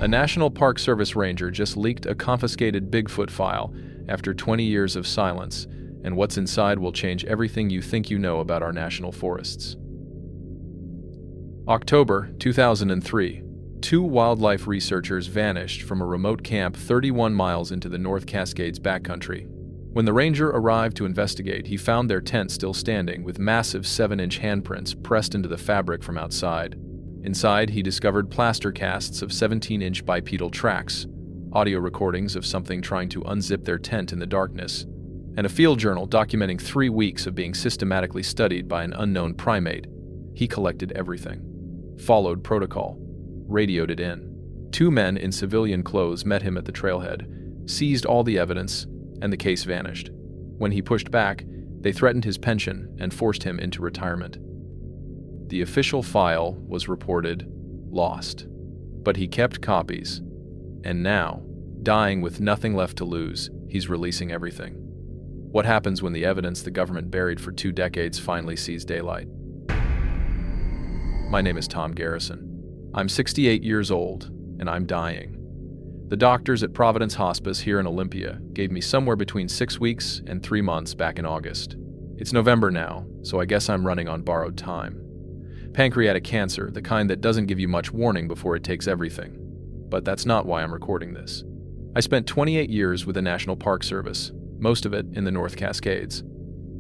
A National Park Service ranger just leaked a confiscated Bigfoot file after 20 years of silence, and what's inside will change everything you think you know about our national forests. October 2003. 2 wildlife researchers vanished from a remote camp 31 miles into the North Cascades backcountry. When the ranger arrived to investigate, he found their tent still standing, with massive 7-inch handprints pressed into the fabric from outside. Inside, he discovered plaster casts of 17-inch bipedal tracks, audio recordings of something trying to unzip their tent in the darkness, and a field journal documenting 3 weeks of being systematically studied by an unknown primate. He collected everything, followed protocol, radioed it in. 2 men in civilian clothes met him at the trailhead, seized all the evidence, and the case vanished. When he pushed back, they threatened his pension and forced him into retirement. The official file was reported lost, but he kept copies, and now, dying with nothing left to lose, he's releasing everything. What happens when the evidence the government buried for 2 decades finally sees daylight? My name is Tom Garrison. I'm 68 years old, and I'm dying. The doctors at Providence Hospice here in Olympia gave me somewhere between 6 weeks and 3 months back in August. It's November now, so I guess I'm running on borrowed time. Pancreatic cancer, the kind that doesn't give you much warning before it takes everything. But that's not why I'm recording this. I spent 28 years with the National Park Service, most of it in the North Cascades.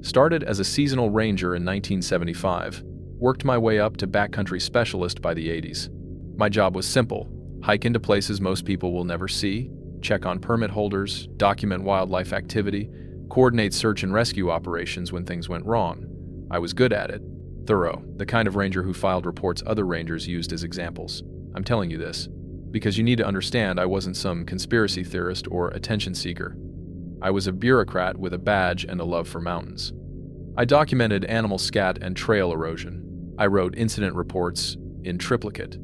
Started as a seasonal ranger in 1975, worked my way up to backcountry specialist by the 80s. My job was simple: hike into places most people will never see, check on permit holders, document wildlife activity, coordinate search and rescue operations when things went wrong. I was good at it. Thorough, the kind of ranger who filed reports other rangers used as examples. I'm telling you this because you need to understand I wasn't some conspiracy theorist or attention seeker. I was a bureaucrat with a badge and a love for mountains. I documented animal scat and trail erosion. I wrote incident reports in triplicate.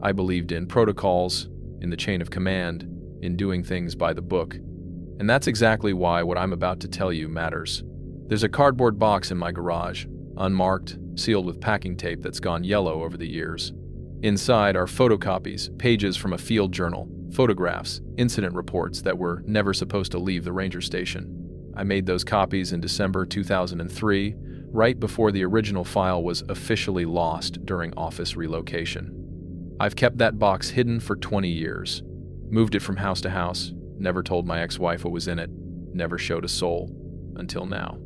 I believed in protocols, in the chain of command, in doing things by the book. And that's exactly why what I'm about to tell you matters. There's a cardboard box in my garage, unmarked, sealed with packing tape that's gone yellow over the years. Inside are photocopies, pages from a field journal, photographs, incident reports that were never supposed to leave the ranger station. I made those copies in December 2003, right before the original file was officially lost during office relocation. I've kept that box hidden for 20 years. Moved it from house to house, never told my ex-wife what was in it, never showed a soul, until now.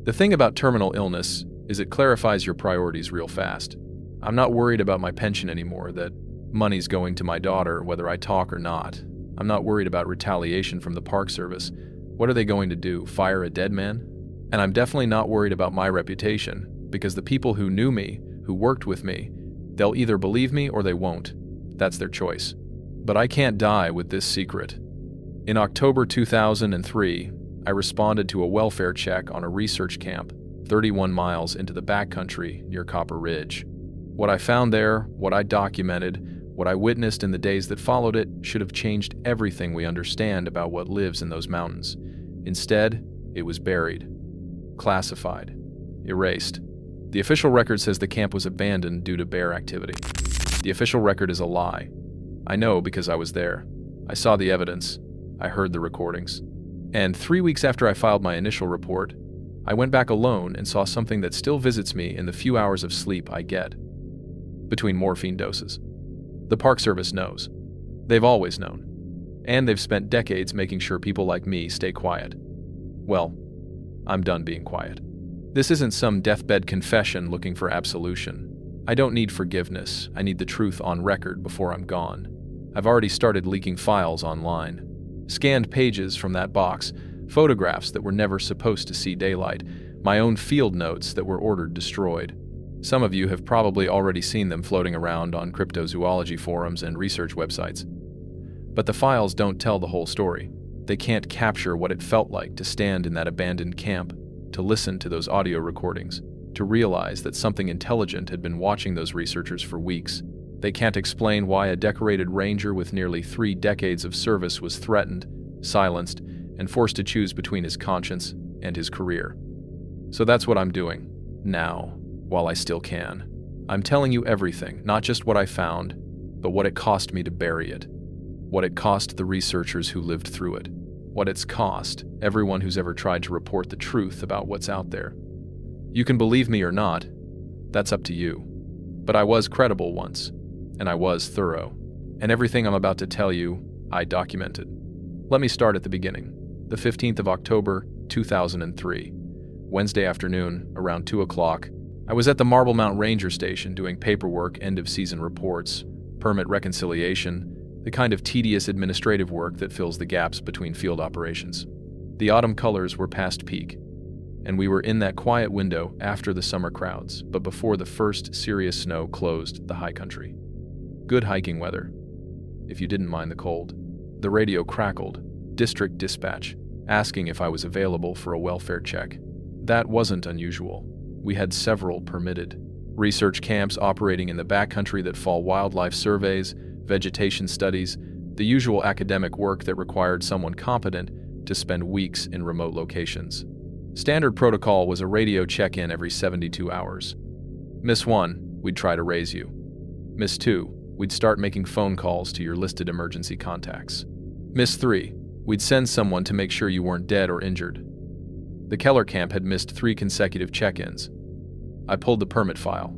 The thing about terminal illness is it clarifies your priorities real fast. I'm not worried about my pension anymore, that money's going to my daughter whether I talk or not. I'm not worried about retaliation from the Park Service. What are they going to do, fire a dead man? And I'm definitely not worried about my reputation, because the people who knew me, who worked with me, they'll either believe me or they won't. That's their choice. But I can't die with this secret. In October 2003, I responded to a welfare check on a research camp 31 miles into the backcountry near Copper Ridge. What I found there, what I documented, what I witnessed in the days that followed it should have changed everything we understand about what lives in those mountains. Instead, it was buried, classified, erased. The official record says the camp was abandoned due to bear activity. The official record is a lie. I know because I was there. I saw the evidence. I heard the recordings. And 3 weeks after I filed my initial report, I went back alone and saw something that still visits me in the few hours of sleep I get between morphine doses. The Park Service knows. They've always known. And they've spent decades making sure people like me stay quiet. Well, I'm done being quiet. This isn't some deathbed confession looking for absolution. I don't need forgiveness. I need the truth on record before I'm gone. I've already started leaking files online. Scanned pages from that box, photographs that were never supposed to see daylight, my own field notes that were ordered destroyed. Some of you have probably already seen them floating around on cryptozoology forums and research websites. But the files don't tell the whole story. They can't capture what it felt like to stand in that abandoned camp, to listen to those audio recordings, to realize that something intelligent had been watching those researchers for weeks. They can't explain why a decorated ranger with nearly 3 decades of service was threatened, silenced, and forced to choose between his conscience and his career. So that's what I'm doing, now, while I still can. I'm telling you everything, not just what I found, but what it cost me to bury it. what it cost the researchers who lived through it, what it's cost everyone who's ever tried to report the truth about what's out there. You can believe me or not, that's up to you. But I was credible once, and I was thorough. And everything I'm about to tell you, I documented. Let me start at the beginning. The 15th of October, 2003. Wednesday afternoon, around 2 o'clock, I was at the Marble Mount Ranger Station doing paperwork, end-of-season reports, permit reconciliation, the kind of tedious administrative work that fills the gaps between field operations. The autumn colors were past peak, and we were in that quiet window after the summer crowds, but before the first serious snow closed the high country. Good hiking weather, if you didn't mind the cold. The radio crackled, district dispatch, asking if I was available for a welfare check. That wasn't unusual. We had several permitted research camps operating in the backcountry that fall wildlife surveys, vegetation studies, the usual academic work that required someone competent to spend weeks in remote locations. Standard protocol was a radio check-in every 72 hours. Miss 1, we'd try to raise you. Miss 2, we'd start making phone calls to your listed emergency contacts. Miss 3, we'd send someone to make sure you weren't dead or injured. The Keller camp had missed 3 consecutive check-ins. I pulled the permit file.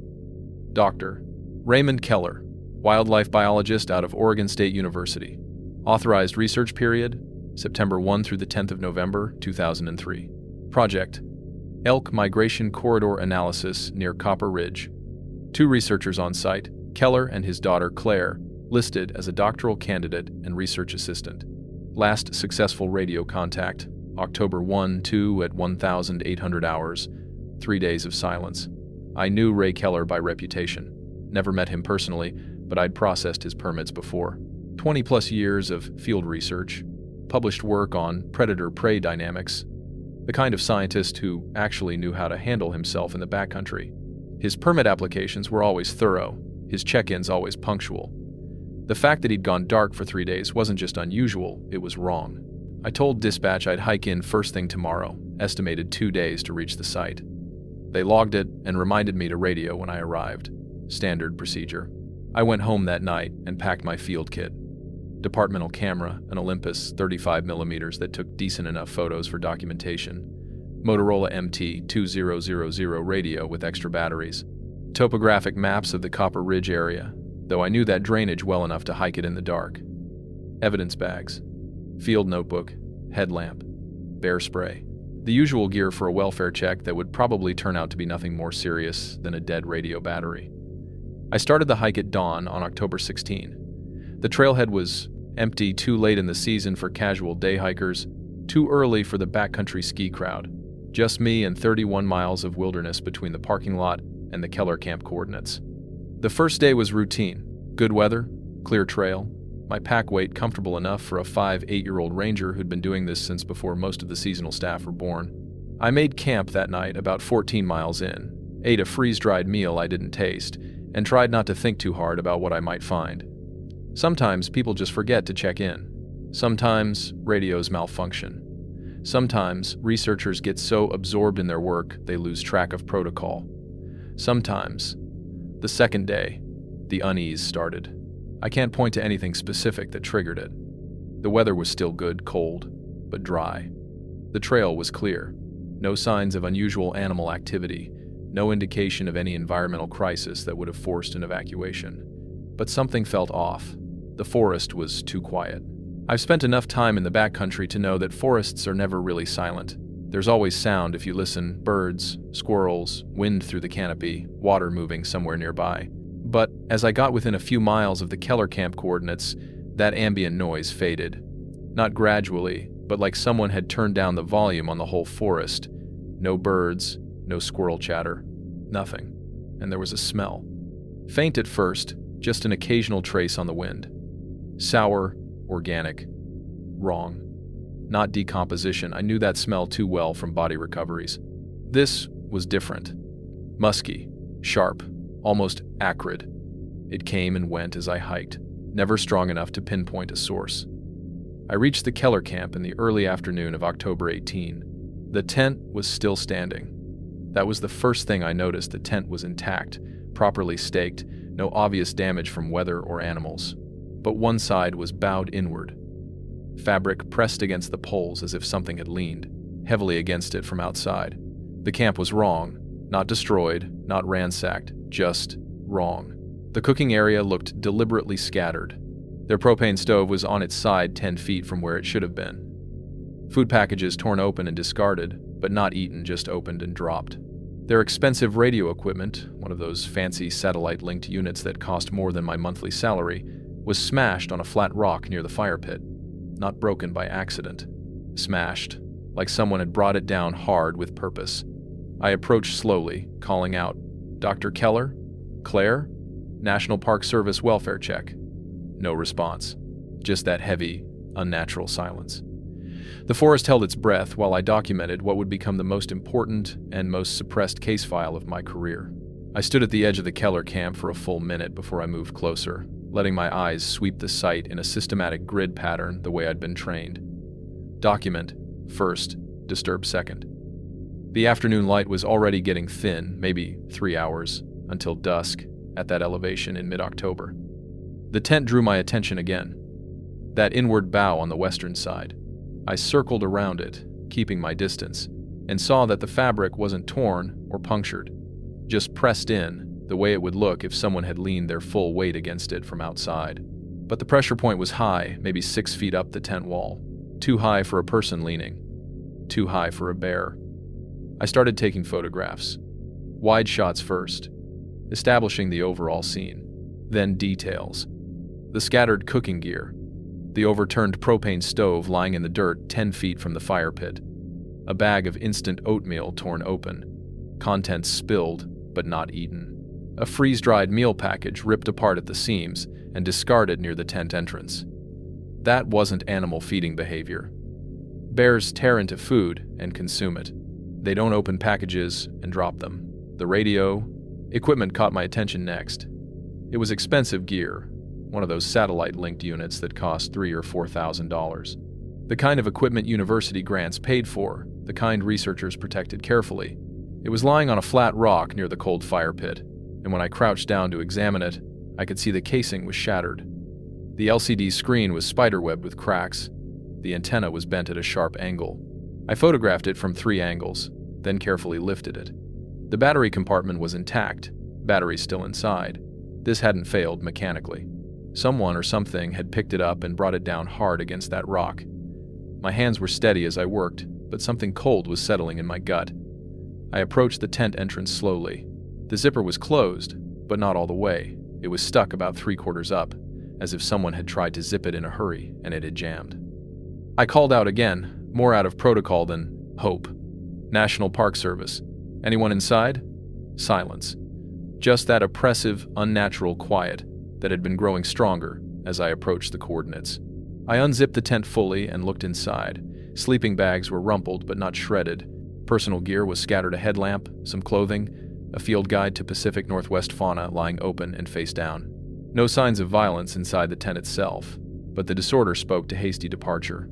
Dr. Raymond Keller, wildlife biologist out of Oregon State University. Authorized research period, September 1 through the 10th of November, 2003. Project: Elk Migration Corridor Analysis near Copper Ridge. 2 researchers on site, Keller and his daughter Claire, listed as a doctoral candidate and research assistant. Last successful radio contact, October 1-2 at 1,800 hours, 3 days of silence. I knew Ray Keller by reputation. Never met him personally, but I'd processed his permits before. 20-plus years of field research, published work on predator-prey dynamics, the kind of scientist who actually knew how to handle himself in the backcountry. His permit applications were always thorough, his check-ins always punctual. The fact that he'd gone dark for 3 days wasn't just unusual, it was wrong. I told dispatch I'd hike in first thing tomorrow, estimated 2 days to reach the site. They logged it and reminded me to radio when I arrived. Standard procedure. I went home that night and packed my field kit. Departmental camera, an Olympus 35mm that took decent enough photos for documentation. Motorola MT-2000 radio with extra batteries. Topographic maps of the Copper Ridge area, though I knew that drainage well enough to hike it in the dark. Evidence bags. Field notebook, headlamp, bear spray. The usual gear for a welfare check that would probably turn out to be nothing more serious than a dead radio battery. I started the hike at dawn on October 16. The trailhead was empty, too late in the season for casual day hikers, too early for the backcountry ski crowd. Just me and 31 miles of wilderness between the parking lot and the Keller camp coordinates. The first day was routine. Good weather, clear trail, my pack weight comfortable enough for a 5-8-year-old ranger who'd been doing this since before most of the seasonal staff were born. I made camp that night about 14 miles in, ate a freeze-dried meal I didn't taste, and tried not to think too hard about what I might find. Sometimes people just forget to check in. Sometimes radios malfunction. Sometimes researchers get so absorbed in their work they lose track of protocol. Sometimes, the second day, the unease started. I can't point to anything specific that triggered it. The weather was still good, cold, but dry. The trail was clear. No signs of unusual animal activity, no indication of any environmental crisis that would have forced an evacuation. But something felt off. The forest was too quiet. I've spent enough time in the backcountry to know that forests are never really silent. There's always sound if you listen: birds, squirrels, wind through the canopy, water moving somewhere nearby. But as I got within a few miles of the Keller camp coordinates, that ambient noise faded. Not gradually, but like someone had turned down the volume on the whole forest. No birds, no squirrel chatter, nothing. And there was a smell. Faint at first, just an occasional trace on the wind. Sour, organic, wrong. Not decomposition. I knew that smell too well from body recoveries. This was different. Musky, sharp, almost acrid. It came and went as I hiked, never strong enough to pinpoint a source. I reached the Keller camp in the early afternoon of October 18. The tent was still standing. That was the first thing I noticed. The tent was intact, properly staked, no obvious damage from weather or animals. but one side was bowed inward. Fabric pressed against the poles as if something had leaned heavily against it from outside. The camp was wrong, not destroyed, not ransacked, just wrong. The cooking area looked deliberately scattered. Their propane stove was on its side 10 feet from where it should have been. Food packages torn open and discarded, but not eaten, just opened and dropped. Their expensive radio equipment, one of those fancy satellite-linked units that cost more than my monthly salary, was smashed on a flat rock near the fire pit. Not broken by accident. Smashed, like someone had brought it down hard with purpose. I approached slowly, calling out, "Dr. Keller? Claire? National Park Service welfare check." No response. Just that heavy, unnatural silence. The forest held its breath while I documented what would become the most important and most suppressed case file of my career. I stood at the edge of the Keller camp for a full minute before I moved closer, letting my eyes sweep the site in a systematic grid pattern the way I'd been trained. Document first, disturb second. The afternoon light was already getting thin, maybe 3 hours, until dusk, at that elevation in mid-October. The tent drew my attention again. That inward bow on the western side. I circled around it, keeping my distance, and saw that the fabric wasn't torn or punctured, just pressed in, the way it would look if someone had leaned their full weight against it from outside. But the pressure point was high, maybe 6 feet up the tent wall. Too high for a person leaning. Too high for a bear. I started taking photographs. Wide shots first, establishing the overall scene. Then details. The scattered cooking gear. The overturned propane stove lying in the dirt 10 feet from the fire pit. A bag of instant oatmeal torn open. Contents spilled, but not eaten. A freeze-dried meal package ripped apart at the seams and discarded near the tent entrance. That wasn't animal feeding behavior. Bears tear into food and consume it. They don't open packages and drop them. The radio equipment caught my attention next. It was expensive gear, one of those satellite-linked units that cost $3,000 or $4,000. The kind of equipment university grants paid for, the kind researchers protected carefully. It was lying on a flat rock near the cold fire pit, and when I crouched down to examine it, I could see the casing was shattered. The LCD screen was spiderwebbed with cracks. The antenna was bent at a sharp angle. I photographed it from 3 angles, then carefully lifted it. The battery compartment was intact, batteries still inside. This hadn't failed mechanically. Someone or something had picked it up and brought it down hard against that rock. My hands were steady as I worked, but something cold was settling in my gut. I approached the tent entrance slowly. The zipper was closed, but not all the way. It was stuck about 3/4 up, as if someone had tried to zip it in a hurry and it had jammed. I called out again, more out of protocol than hope. National Park Service. Anyone inside? Silence. Just that oppressive, unnatural quiet that had been growing stronger as I approached the coordinates. I unzipped the tent fully and looked inside. Sleeping bags were rumpled but not shredded. Personal gear was scattered, a headlamp, some clothing, a field guide to Pacific Northwest fauna lying open and face down. No signs of violence inside the tent itself, but the disorder spoke to hasty departure.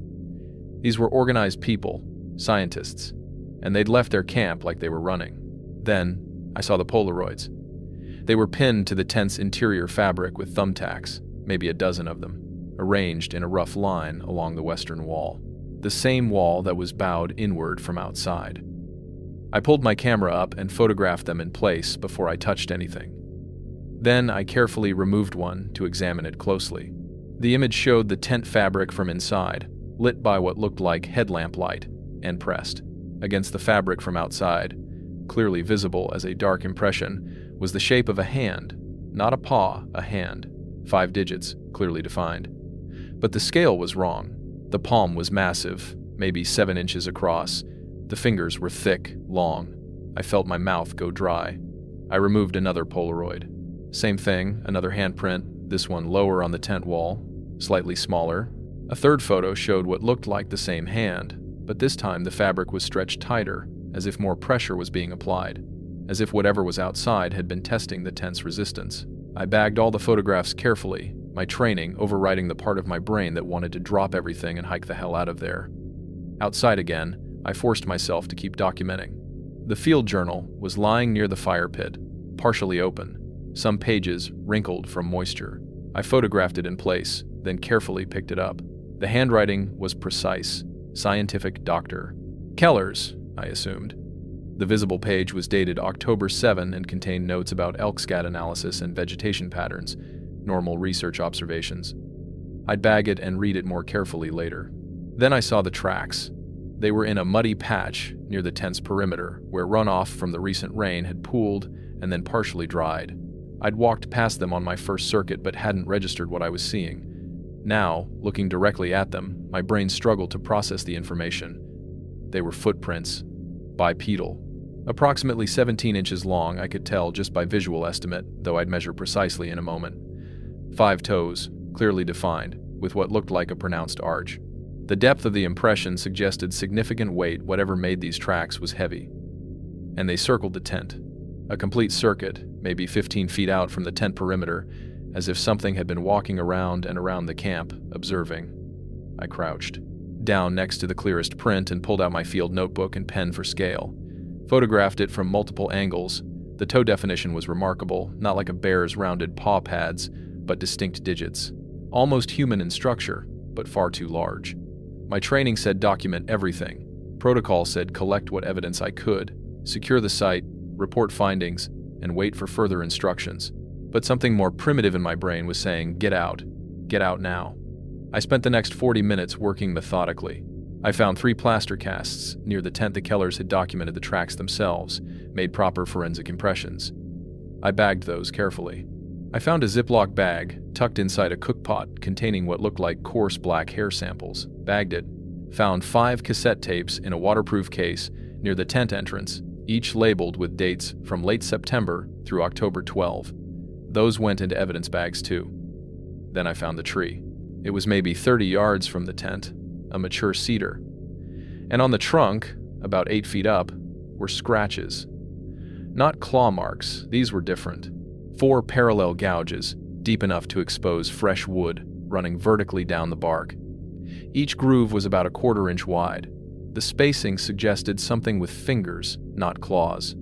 These were organized people, scientists, and they'd left their camp like they were running. Then, I saw the Polaroids. They were pinned to the tent's interior fabric with thumbtacks, maybe a dozen of them, arranged in a rough line along the western wall. The same wall that was bowed inward from outside. I pulled my camera up and photographed them in place before I touched anything. Then I carefully removed one to examine it closely. The image showed the tent fabric from inside, lit by what looked like headlamp light, and pressed. Against the fabric from outside, clearly visible as a dark impression, was the shape of a hand. Not a paw, a hand. 5 digits, clearly defined. But the scale was wrong. The palm was massive, maybe 7 inches across. The fingers were thick, long. I felt my mouth go dry. I removed another Polaroid. Same thing, another handprint, this one lower on the tent wall, slightly smaller. A third photo showed what looked like the same hand, but this time the fabric was stretched tighter, as if more pressure was being applied, as if whatever was outside had been testing the tent's resistance. I bagged all the photographs carefully, my training overriding the part of my brain that wanted to drop everything and hike the hell out of there. Outside again, I forced myself to keep documenting. The field journal was lying near the fire pit, partially open, some pages wrinkled from moisture. I photographed it in place, then carefully picked it up. The handwriting was precise, scientific doctor. Keller's, I assumed. The visible page was dated October 7 and contained notes about elk scat analysis and vegetation patterns, normal research observations. I'd bag it and read it more carefully later. Then I saw the tracks. They were in a muddy patch near the tent's perimeter, where runoff from the recent rain had pooled and then partially dried. I'd walked past them on my first circuit but hadn't registered what I was seeing. Now, looking directly at them, my brain struggled to process the information. They were footprints, bipedal. Approximately 17 inches long, I could tell just by visual estimate, though I'd measure precisely in a moment. 5 toes, clearly defined, with what looked like a pronounced arch. The depth of the impression suggested significant weight. Whatever made these tracks was heavy. And they circled the tent. A complete circuit, maybe 15 feet out from the tent perimeter, as if something had been walking around and around the camp, observing. I crouched down next to the clearest print and pulled out my field notebook and pen for scale. Photographed it from multiple angles. The toe definition was remarkable, not like a bear's rounded paw pads, but distinct digits. Almost human in structure, but far too large. My training said document everything. Protocol said collect what evidence I could, secure the site, report findings, and wait for further instructions. But something more primitive in my brain was saying, get out now. I spent the next 40 minutes working methodically. I found 3 plaster casts near the tent. The Kellers had documented the tracks themselves, made proper forensic impressions. I bagged those carefully. I found a Ziploc bag tucked inside a cookpot containing what looked like coarse black hair samples. Bagged it. Found 5 cassette tapes in a waterproof case near the tent entrance, each labeled with dates from late September through October 12. Those went into evidence bags too. Then I found the tree. It was maybe 30 yards from the tent, a mature cedar. And on the trunk, about 8 feet up, were scratches. Not claw marks, these were different. 4 parallel gouges, deep enough to expose fresh wood, running vertically down the bark. Each groove was about a 1/4 inch wide. The spacing suggested something with fingers, not claws.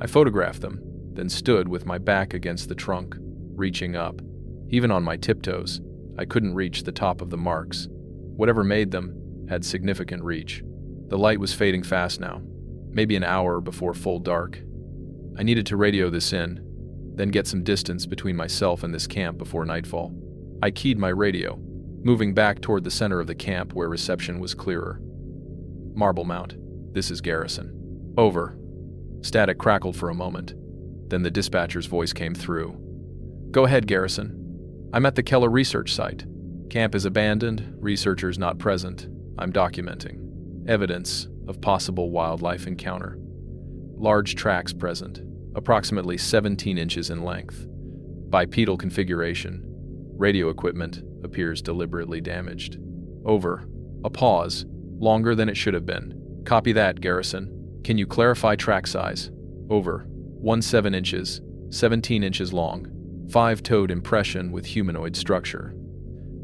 I photographed them, then stood with my back against the trunk, reaching up. Even on my tiptoes, I couldn't reach the top of the marks. Whatever made them had significant reach. The light was fading fast now, maybe an hour before full dark. I needed to radio this in, then get some distance between myself and this camp before nightfall. I keyed my radio, moving back toward the center of the camp where reception was clearer. Marble Mount, this is Garrison. Over. Static crackled for a moment. Then the dispatcher's voice came through. Go ahead, Garrison. I'm at the Keller research site. Camp is abandoned, researchers not present. I'm documenting. Evidence of possible wildlife encounter. Large tracks present, approximately 17 inches in length. Bipedal configuration. Radio equipment appears deliberately damaged. Over. A pause, longer than it should have been. Copy that, Garrison. Can you clarify track size? Over. 17 inches, 17 inches long. 5-toed impression with humanoid structure.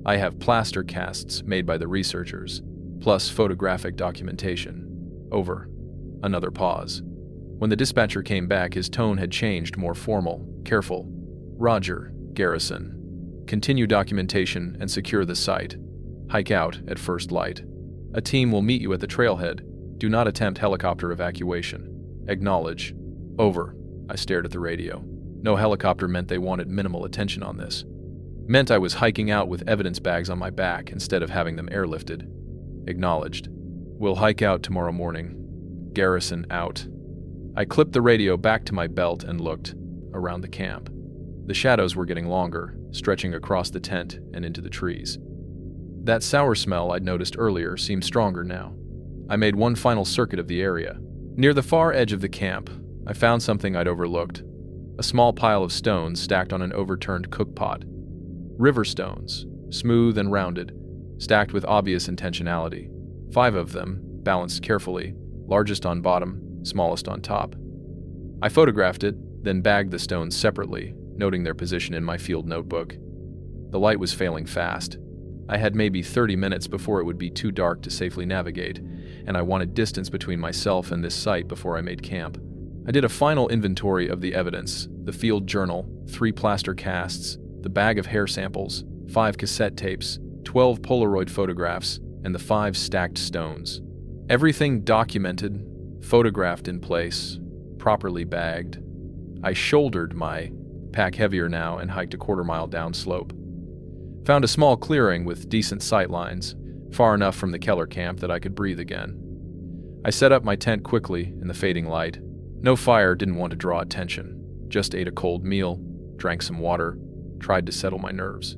I have plaster casts made by the researchers, plus photographic documentation. Over. Another pause. When the dispatcher came back, his tone had changed, more formal, careful. Roger, Garrison. Continue documentation and secure the site. Hike out at first light. A team will meet you at the trailhead. Do not attempt helicopter evacuation. Acknowledge. Over. I stared at the radio. No helicopter meant they wanted minimal attention on this. Meant I was hiking out with evidence bags on my back instead of having them airlifted. Acknowledged. We'll hike out tomorrow morning. Garrison out. I clipped the radio back to my belt and looked around the camp. The shadows were getting longer, stretching across the tent and into the trees. That sour smell I'd noticed earlier seemed stronger now. I made one final circuit of the area. Near the far edge of the camp, I found something I'd overlooked. A small pile of stones stacked on an overturned cookpot. River stones, smooth and rounded, stacked with obvious intentionality. 5 of them, balanced carefully, largest on bottom, smallest on top. I photographed it, then bagged the stones separately, noting their position in my field notebook. The light was failing fast. I had maybe 30 minutes before it would be too dark to safely navigate, and I wanted distance between myself and this site before I made camp. I did a final inventory of the evidence, the field journal, 3 plaster casts, the bag of hair samples, 5 cassette tapes, 12 Polaroid photographs, and the 5 stacked stones. Everything documented, photographed in place, properly bagged. I shouldered my pack heavier now and hiked a quarter-mile downslope. Found a small clearing with decent sight lines, far enough from the Keller camp that I could breathe again. I set up my tent quickly in the fading light. No fire, didn't want to draw attention. Just ate a cold meal, drank some water, tried to settle my nerves.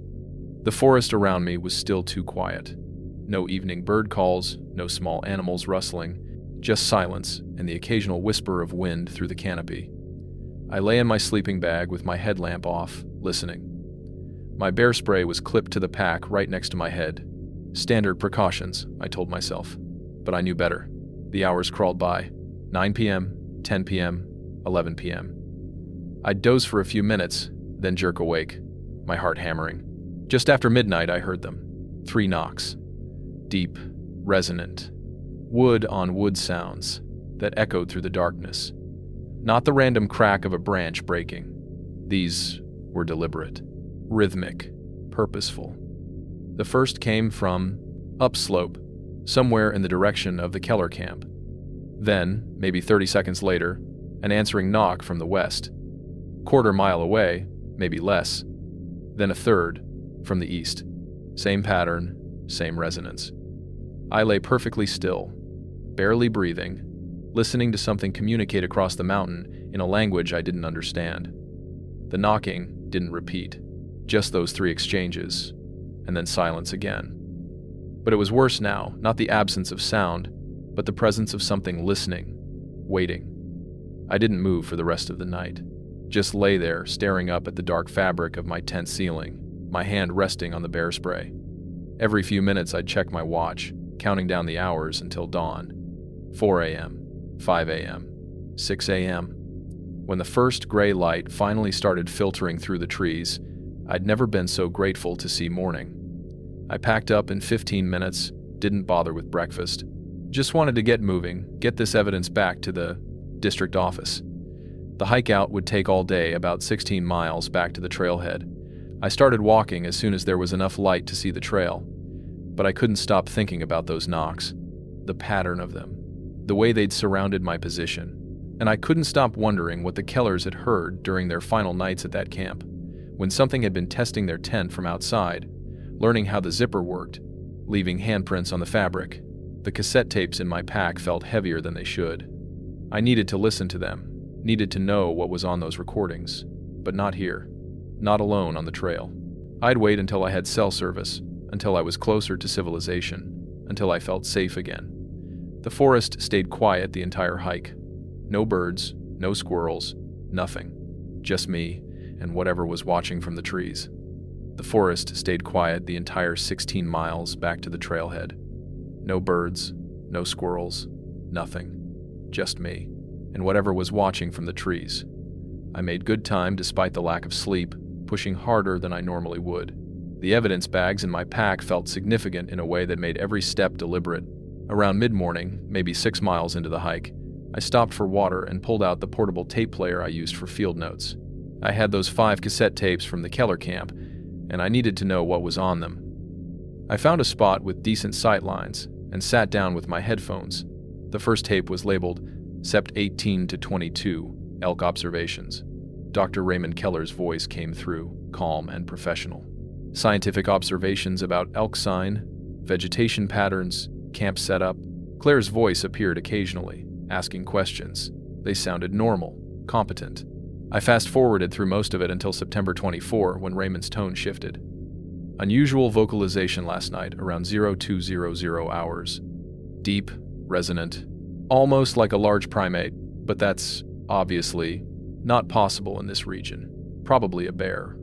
The forest around me was still too quiet. No evening bird calls, no small animals rustling, just silence and the occasional whisper of wind through the canopy. I lay in my sleeping bag with my headlamp off, listening. My bear spray was clipped to the pack right next to my head. Standard precautions, I told myself. But I knew better. The hours crawled by. 9 p.m., 10 p.m., 11 p.m. I'd doze for a few minutes, then jerk awake, my heart hammering. Just after midnight, I heard them. 3 knocks. Deep, resonant, wood-on-wood sounds that echoed through the darkness. Not the random crack of a branch breaking. These were deliberate, rhythmic, purposeful. The first came from upslope, somewhere in the direction of the Keller camp. Then, maybe 30 seconds later, an answering knock from the west. Quarter-mile away, maybe less. Then a third, from the east. Same pattern, same resonance. I lay perfectly still, barely breathing, listening to something communicate across the mountain in a language I didn't understand. The knocking didn't repeat, just those 3 exchanges, and then silence again. But it was worse now, not the absence of sound, but the presence of something listening, waiting. I didn't move for the rest of the night, just lay there staring up at the dark fabric of my tent ceiling, my hand resting on the bear spray. Every few minutes I'd check my watch, counting down the hours until dawn. 4 a.m., 5 a.m., 6 a.m. When the first gray light finally started filtering through the trees, I'd never been so grateful to see morning. I packed up in 15 minutes, didn't bother with breakfast. Just wanted to get moving, get this evidence back to the district office. The hike out would take all day, about 16 miles back to the trailhead. I started walking as soon as there was enough light to see the trail, but I couldn't stop thinking about those knocks, the pattern of them, the way they'd surrounded my position, and I couldn't stop wondering what the Kellers had heard during their final nights at that camp, when something had been testing their tent from outside, learning how the zipper worked, leaving handprints on the fabric. The cassette tapes in my pack felt heavier than they should. I needed to listen to them, needed to know what was on those recordings, but not here, not alone on the trail. I'd wait until I had cell service, until I was closer to civilization, until I felt safe again. The forest stayed quiet the entire hike. No birds, no squirrels, nothing. Just me and whatever was watching from the trees. The forest stayed quiet the entire 16 miles back to the trailhead. No birds, no squirrels, nothing. Just me and whatever was watching from the trees. I made good time despite the lack of sleep, pushing harder than I normally would. The evidence bags in my pack felt significant in a way that made every step deliberate. Around mid-morning, maybe 6 miles into the hike, I stopped for water and pulled out the portable tape player I used for field notes. I had those 5 cassette tapes from the Keller camp, and I needed to know what was on them. I found a spot with decent sight lines and sat down with my headphones. The first tape was labeled Sept 18 to 22, Elk Observations. Dr. Raymond Keller's voice came through, calm and professional. Scientific observations about elk sign, vegetation patterns, camp setup. Claire's voice appeared occasionally, asking questions. They sounded normal, competent. I fast-forwarded through most of it until September 24, when Raymond's tone shifted. Unusual vocalization last night, around 0200 hours. Deep, resonant, almost like a large primate, but that's, obviously, not possible in this region. Probably a bear.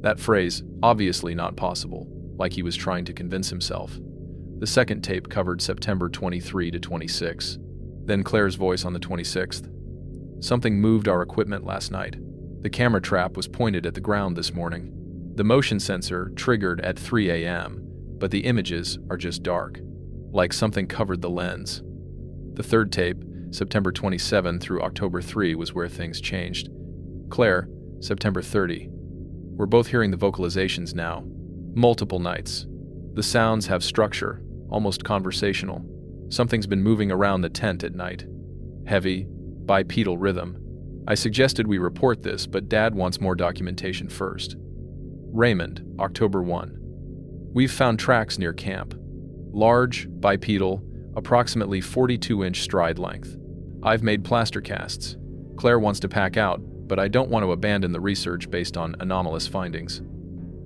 That phrase, obviously not possible, like he was trying to convince himself. The second tape covered September 23 to 26. Then Claire's voice on the 26th. Something moved our equipment last night. The camera trap was pointed at the ground this morning. The motion sensor triggered at 3 a.m., but the images are just dark, like something covered the lens. The third tape, September 27 through October 3, was where things changed. Claire, September 30. We're both hearing the vocalizations now. Multiple nights. The sounds have structure, almost conversational. Something's been moving around the tent at night. Heavy, bipedal rhythm. I suggested we report this, but Dad wants more documentation first. Raymond, October 1. We've found tracks near camp. Large, bipedal, approximately 42-inch stride length. I've made plaster casts. Claire wants to pack out, but I don't want to abandon the research based on anomalous findings.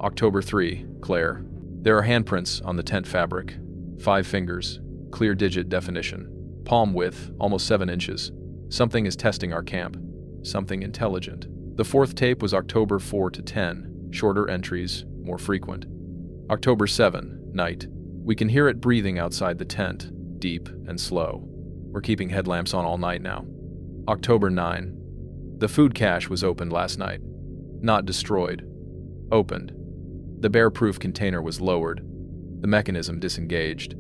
October 3, Claire. There are handprints on the tent fabric. 5 fingers, clear digit definition. Palm width, almost 7 inches. Something is testing our camp. Something intelligent. The 4th tape was October 4 to 10. Shorter entries, more frequent. October 7, night. We can hear it breathing outside the tent, deep and slow. We're keeping headlamps on all night now. October 9. The food cache was opened last night. Not destroyed. Opened. The bear-proof container was lowered. The mechanism disengaged.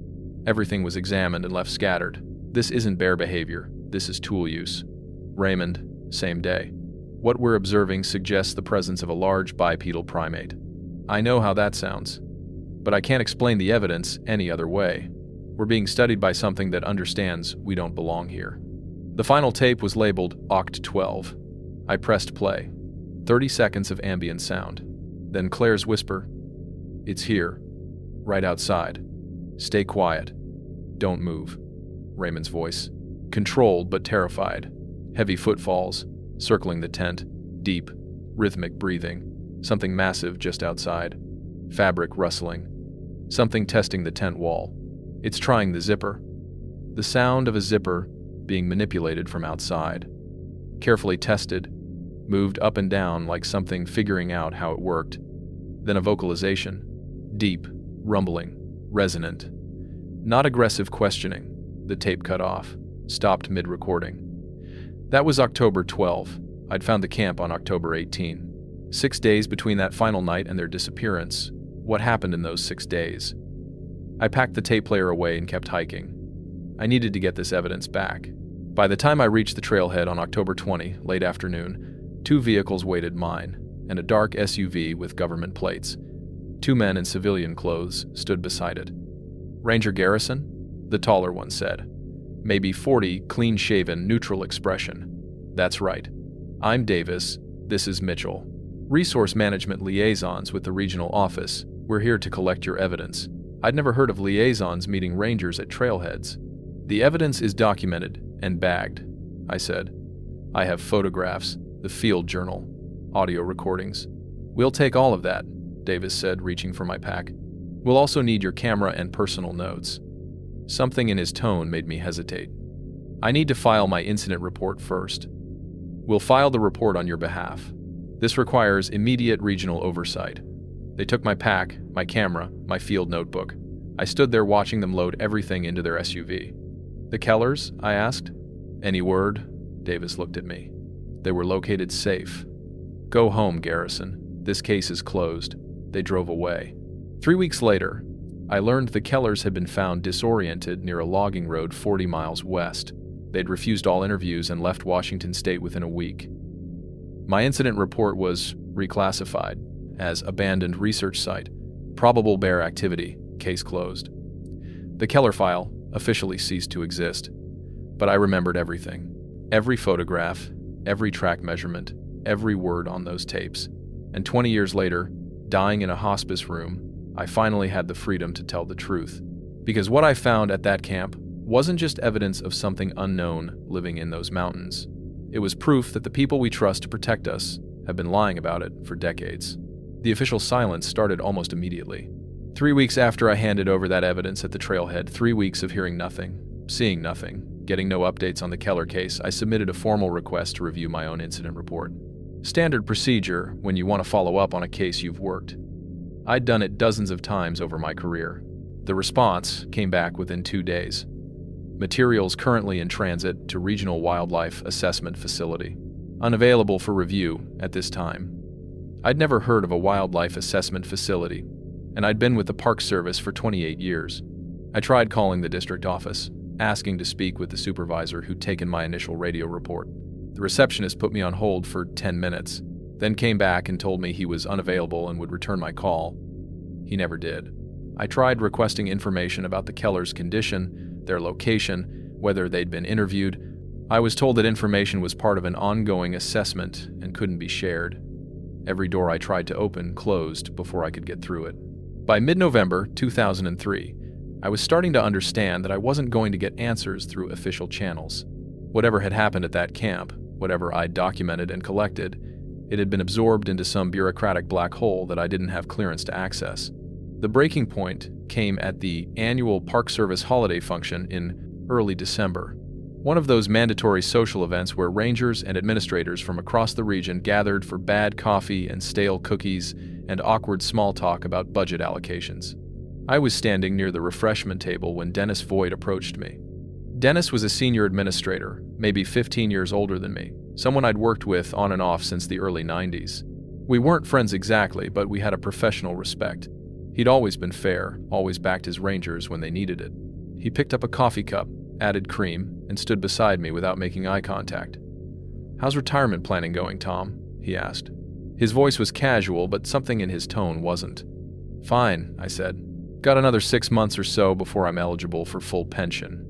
Everything was examined and left scattered. This isn't bear behavior. This is tool use. Raymond, same day. What we're observing suggests the presence of a large bipedal primate. I know how that sounds, but I can't explain the evidence any other way. We're being studied by something that understands we don't belong here. The final tape was labeled Oct 12. I pressed play. 30 seconds of ambient sound. Then Claire's whisper, "It's here, right outside. Stay quiet. Don't move." Raymond's voice, controlled but terrified. Heavy footfalls, circling the tent, deep, rhythmic breathing. Something massive just outside. Fabric rustling. Something testing the tent wall. It's trying the zipper. The sound of a zipper being manipulated from outside. Carefully tested, moved up and down like something figuring out how it worked. Then a vocalization. Deep, rumbling, resonant. Not aggressive questioning. The tape cut off, stopped mid-recording. That was October 12. I'd found the camp on October 18. 6 days between that final night and their disappearance. What happened in those 6 days? I packed the tape player away and kept hiking. I needed to get this evidence back. By the time I reached the trailhead on October 20, late afternoon, 2 vehicles waited mine, and a dark SUV with government plates. 2 men in civilian clothes stood beside it. "Ranger Garrison?" the taller one said. Maybe 40, clean-shaven, neutral expression. "That's right. I'm Davis. This is Mitchell. Resource Management Liaisons with the regional office. We're here to collect your evidence." I'd never heard of liaisons meeting rangers at trailheads. "The evidence is documented and bagged," I said. "I have photographs, the field journal, audio recordings." "We'll take all of that," Davis said, reaching for my pack. "We'll also need your camera and personal notes." Something in his tone made me hesitate. "I need to file my incident report first." "We'll file the report on your behalf. This requires immediate regional oversight." They took my pack, my camera, my field notebook. I stood there watching them load everything into their SUV. "The Kellers?" I asked. "Any word?" Davis looked at me. "They were located safe." "Go home, Garrison. This case is closed." They drove away. 3 weeks later, I learned the Kellers had been found disoriented near a logging road 40 miles west. They'd refused all interviews and left Washington State within a week. My incident report was reclassified as abandoned research site, probable bear activity, case closed. The Keller file officially ceased to exist, but I remembered everything. Every photograph, every track measurement, every word on those tapes. And 20 years later, dying in a hospice room, I finally had the freedom to tell the truth. Because what I found at that camp wasn't just evidence of something unknown living in those mountains. It was proof that the people we trust to protect us have been lying about it for decades. The official silence started almost immediately. 3 weeks after I handed over that evidence at the trailhead, 3 weeks of hearing nothing, seeing nothing, getting no updates on the Keller case, I submitted a formal request to review my own incident report. Standard procedure when you want to follow up on a case you've worked. I'd done it dozens of times over my career. The response came back within 2 days. Materials currently in transit to Regional Wildlife Assessment Facility. Unavailable for review at this time. I'd never heard of a wildlife assessment facility, and I'd been with the Park Service for 28 years. I tried calling the district office, asking to speak with the supervisor who'd taken my initial radio report. The receptionist put me on hold for 10 minutes. then came back and told me he was unavailable and would return my call. He never did. I tried requesting information about the Kellers' condition, their location, whether they'd been interviewed. I was told that information was part of an ongoing assessment and couldn't be shared. Every door I tried to open closed before I could get through it. By mid-November 2003, I was starting to understand that I wasn't going to get answers through official channels. Whatever had happened at that camp, whatever I'd documented and collected, it had been absorbed into some bureaucratic black hole that I didn't have clearance to access. The breaking point came at the annual Park Service holiday function in early December, one of those mandatory social events where rangers and administrators from across the region gathered for bad coffee and stale cookies and awkward small talk about budget allocations. I was standing near the refreshment table when Dennis Voigt approached me. Dennis was a senior administrator, maybe 15 years older than me, someone I'd worked with on and off since the early 90s. We weren't friends exactly, but we had a professional respect. He'd always been fair, always backed his rangers when they needed it. He picked up a coffee cup, added cream, and stood beside me without making eye contact. "How's retirement planning going, Tom?" he asked. His voice was casual, but something in his tone wasn't. "Fine," I said. "Got another 6 months or so before I'm eligible for full pension."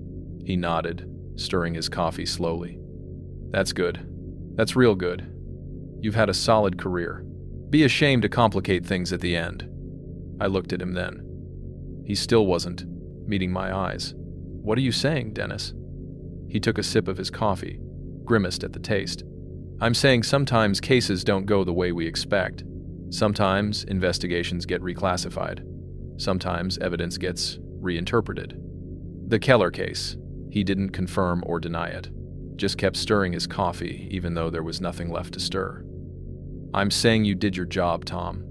He nodded, stirring his coffee slowly. "That's good. That's real good. You've had a solid career. Be ashamed to complicate things at the end." I looked at him then. He still wasn't meeting my eyes. "What are you saying, Dennis?" He took a sip of his coffee, grimaced at the taste. "I'm saying sometimes cases don't go the way we expect. Sometimes investigations get reclassified. Sometimes evidence gets reinterpreted. The Keller case, he didn't confirm or deny it, just kept stirring his coffee even though there was nothing left to stir. I'm saying you did your job, Tom.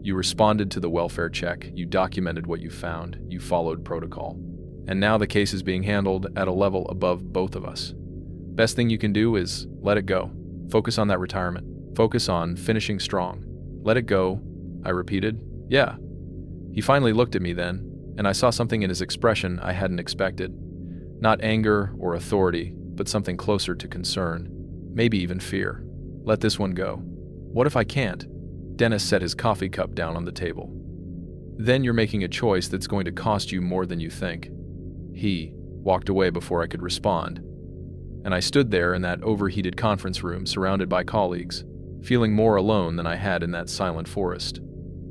You responded to the welfare check, you documented what you found, you followed protocol. And now the case is being handled at a level above both of us. Best thing you can do is let it go. Focus on that retirement. Focus on finishing strong. Let it go," I repeated. "Yeah." He finally looked at me then, and I saw something in his expression I hadn't expected. Not anger or authority, but something closer to concern. Maybe even fear. "Let this one go." "What if I can't?" Dennis set his coffee cup down on the table. "Then you're making a choice that's going to cost you more than you think." He walked away before I could respond, and I stood there in that overheated conference room surrounded by colleagues, feeling more alone than I had in that silent forest.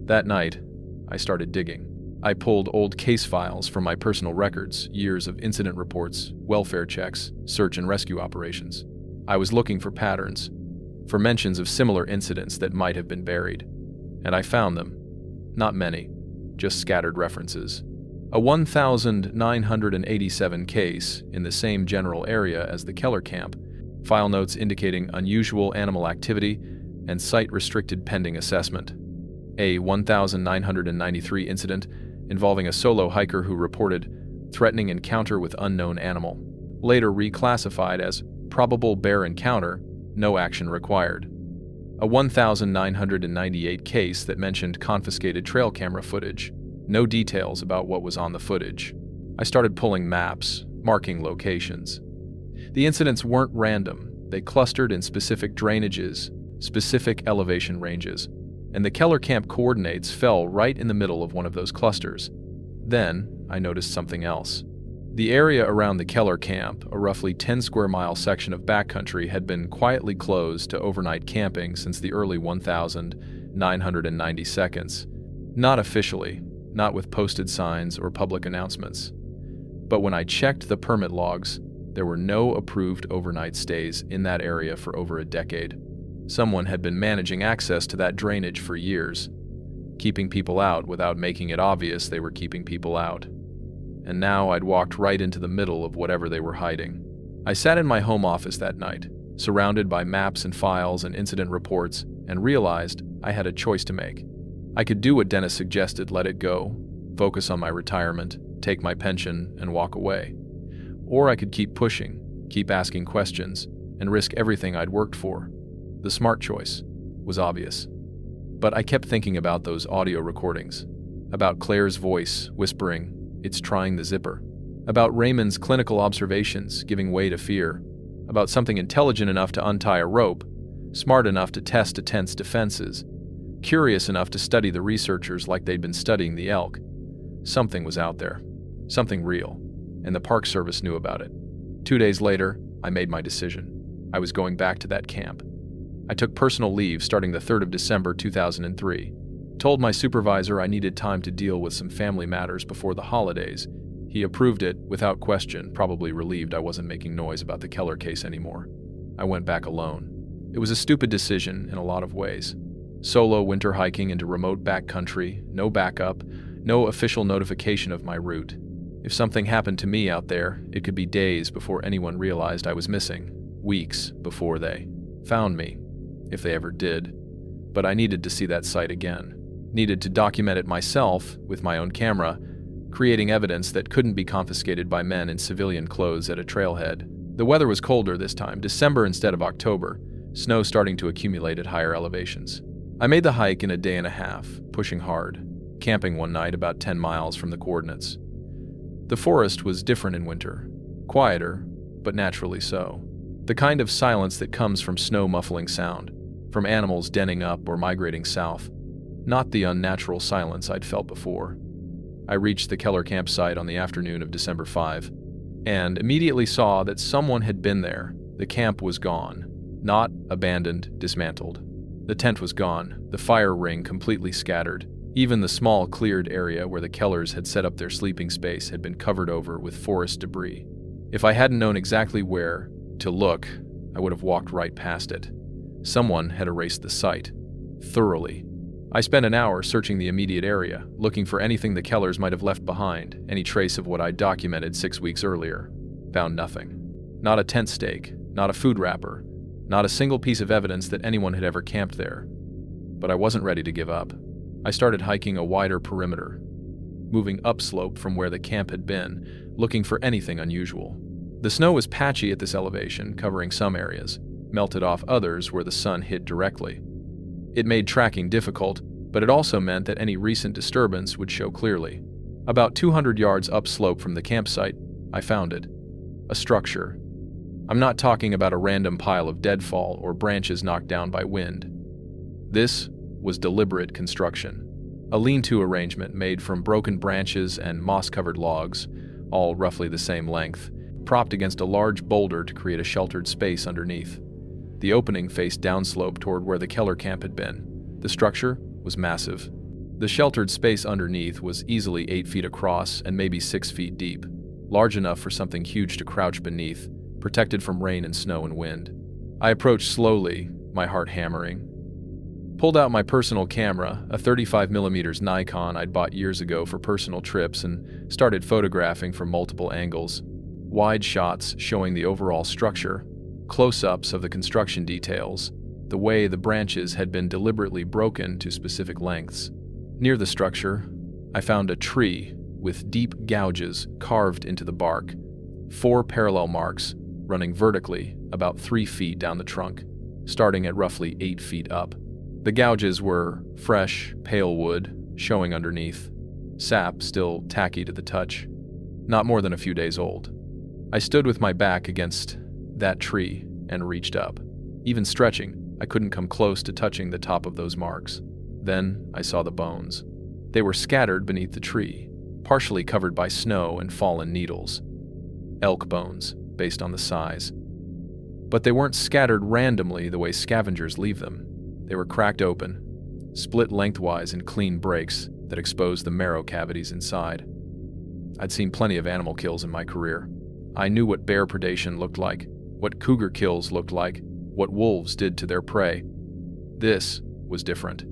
That night, I started digging. I pulled old case files from my personal records, years of incident reports, welfare checks, search and rescue operations. I was looking for patterns, for mentions of similar incidents that might have been buried. And I found them. Not many, just scattered references. A 1,987 case in the same general area as the Keller camp, file notes indicating unusual animal activity, and site-restricted pending assessment. A 1,993 incident involving a solo hiker who reported threatening encounter with unknown animal, later reclassified as probable bear encounter, no action required. A 1,998 case that mentioned confiscated trail camera footage, no details about what was on the footage. I started pulling maps, marking locations. The incidents weren't random. They clustered in specific drainages, specific elevation ranges, and the Keller camp coordinates fell right in the middle of one of those clusters. Then, I noticed something else. The area around the Keller camp, a roughly 10-square-mile section of backcountry, had been quietly closed to overnight camping since the early 1992. Not officially, not with posted signs or public announcements. But when I checked the permit logs, there were no approved overnight stays in that area for over a decade. Someone had been managing access to that drainage for years, keeping people out without making it obvious they were keeping people out. And now I'd walked right into the middle of whatever they were hiding. I sat in my home office that night, surrounded by maps and files and incident reports, and realized I had a choice to make. I could do what Dennis suggested, let it go, focus on my retirement, take my pension, and walk away. Or I could keep pushing, keep asking questions, and risk everything I'd worked for. The smart choice was obvious. But I kept thinking about those audio recordings, about Claire's voice whispering, "It's trying the zipper," about Raymond's clinical observations giving way to fear, about something intelligent enough to untie a rope, smart enough to test a tent's defenses, curious enough to study the researchers like they'd been studying the elk. Something was out there, something real, and the Park Service knew about it. 2 days later, I made my decision. I was going back to that camp. I took personal leave starting the 3rd of December 2003. Told my supervisor I needed time to deal with some family matters before the holidays. He approved it without question, probably relieved I wasn't making noise about the Keller case anymore. I went back alone. It was a stupid decision in a lot of ways. Solo winter hiking into remote backcountry, no backup, no official notification of my route. If something happened to me out there, it could be days before anyone realized I was missing, weeks before they found me, if they ever did. But I needed to see that site again. Needed to document it myself with my own camera, creating evidence that couldn't be confiscated by men in civilian clothes at a trailhead. The weather was colder this time, December instead of October, snow starting to accumulate at higher elevations. I made the hike in a day and a half, pushing hard, camping one night about 10 miles from the coordinates. The forest was different in winter, quieter, but naturally so. The kind of silence that comes from snow muffling sound, from animals denning up or migrating south. Not the unnatural silence I'd felt before. I reached the Keller campsite on the afternoon of December 5, and immediately saw that someone had been there. The camp was gone. Not abandoned, dismantled. The tent was gone, the fire ring completely scattered. Even the small cleared area where the Kellers had set up their sleeping space had been covered over with forest debris. If I hadn't known exactly where to look, I would have walked right past it. Someone had erased the site. Thoroughly. I spent an hour searching the immediate area, looking for anything the Kellers might have left behind, any trace of what I'd documented 6 weeks earlier. Found nothing. Not a tent stake, not a food wrapper, not a single piece of evidence that anyone had ever camped there. But I wasn't ready to give up. I started hiking a wider perimeter, moving upslope from where the camp had been, looking for anything unusual. The snow was patchy at this elevation, covering some areas, melted off others where the sun hit directly. It made tracking difficult, but it also meant that any recent disturbance would show clearly. About 200 yards upslope from the campsite, I found it. A structure. I'm not talking about a random pile of deadfall or branches knocked down by wind. This was deliberate construction. A lean-to arrangement made from broken branches and moss-covered logs, all roughly the same length, propped against a large boulder to create a sheltered space underneath. The opening faced downslope toward where the Keller camp had been. The structure was massive. The sheltered space underneath was easily 8 feet across and maybe 6 feet deep, large enough for something huge to crouch beneath, protected from rain and snow and wind. I approached slowly, my heart hammering. Pulled out my personal camera, a 35mm Nikon I'd bought years ago for personal trips, and started photographing from multiple angles. Wide shots showing the overall structure, close-ups of the construction details, the way the branches had been deliberately broken to specific lengths. Near the structure, I found a tree with deep gouges carved into the bark, 4 parallel marks running vertically about 3 feet down the trunk, starting at roughly 8 feet up. The gouges were fresh, pale wood, showing underneath, sap still tacky to the touch, not more than a few days old. I stood with my back against that tree and reached up. Even stretching, I couldn't come close to touching the top of those marks. Then I saw the bones. They were scattered beneath the tree, partially covered by snow and fallen needles. Elk bones, based on the size. But they weren't scattered randomly the way scavengers leave them. They were cracked open, split lengthwise in clean breaks that exposed the marrow cavities inside. I'd seen plenty of animal kills in my career. I knew what bear predation looked like, what cougar kills looked like, what wolves did to their prey. This was different.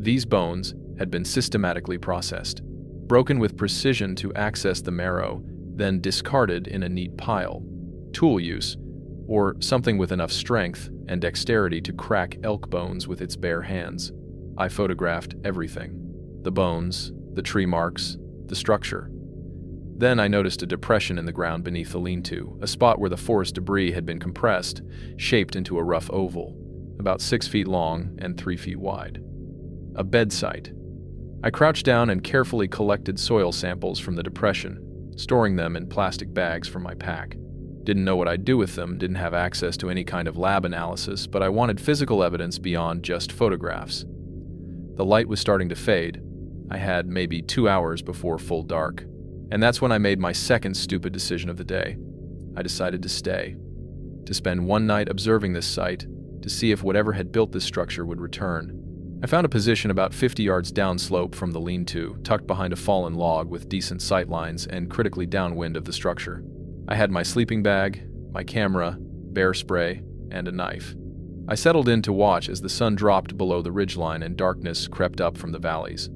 These bones had been systematically processed, broken with precision to access the marrow, then discarded in a neat pile. Tool use, or something with enough strength and dexterity to crack elk bones with its bare hands. I photographed everything. The bones, the tree marks, the structure. Then I noticed a depression in the ground beneath the lean-to, a spot where the forest debris had been compressed, shaped into a rough oval, about 6 feet long and 3 feet wide. A bed site. I crouched down and carefully collected soil samples from the depression, storing them in plastic bags from my pack. Didn't know what I'd do with them, didn't have access to any kind of lab analysis, but I wanted physical evidence beyond just photographs. The light was starting to fade. I had maybe 2 hours before full dark. And that's when I made my second stupid decision of the day. I decided to stay. To spend one night observing this site, to see if whatever had built this structure would return. I found a position about 50 yards downslope from the lean-to, tucked behind a fallen log with decent sight lines and critically downwind of the structure. I had my sleeping bag, my camera, bear spray, and a knife. I settled in to watch as the sun dropped below the ridgeline and darkness crept up from the valleys.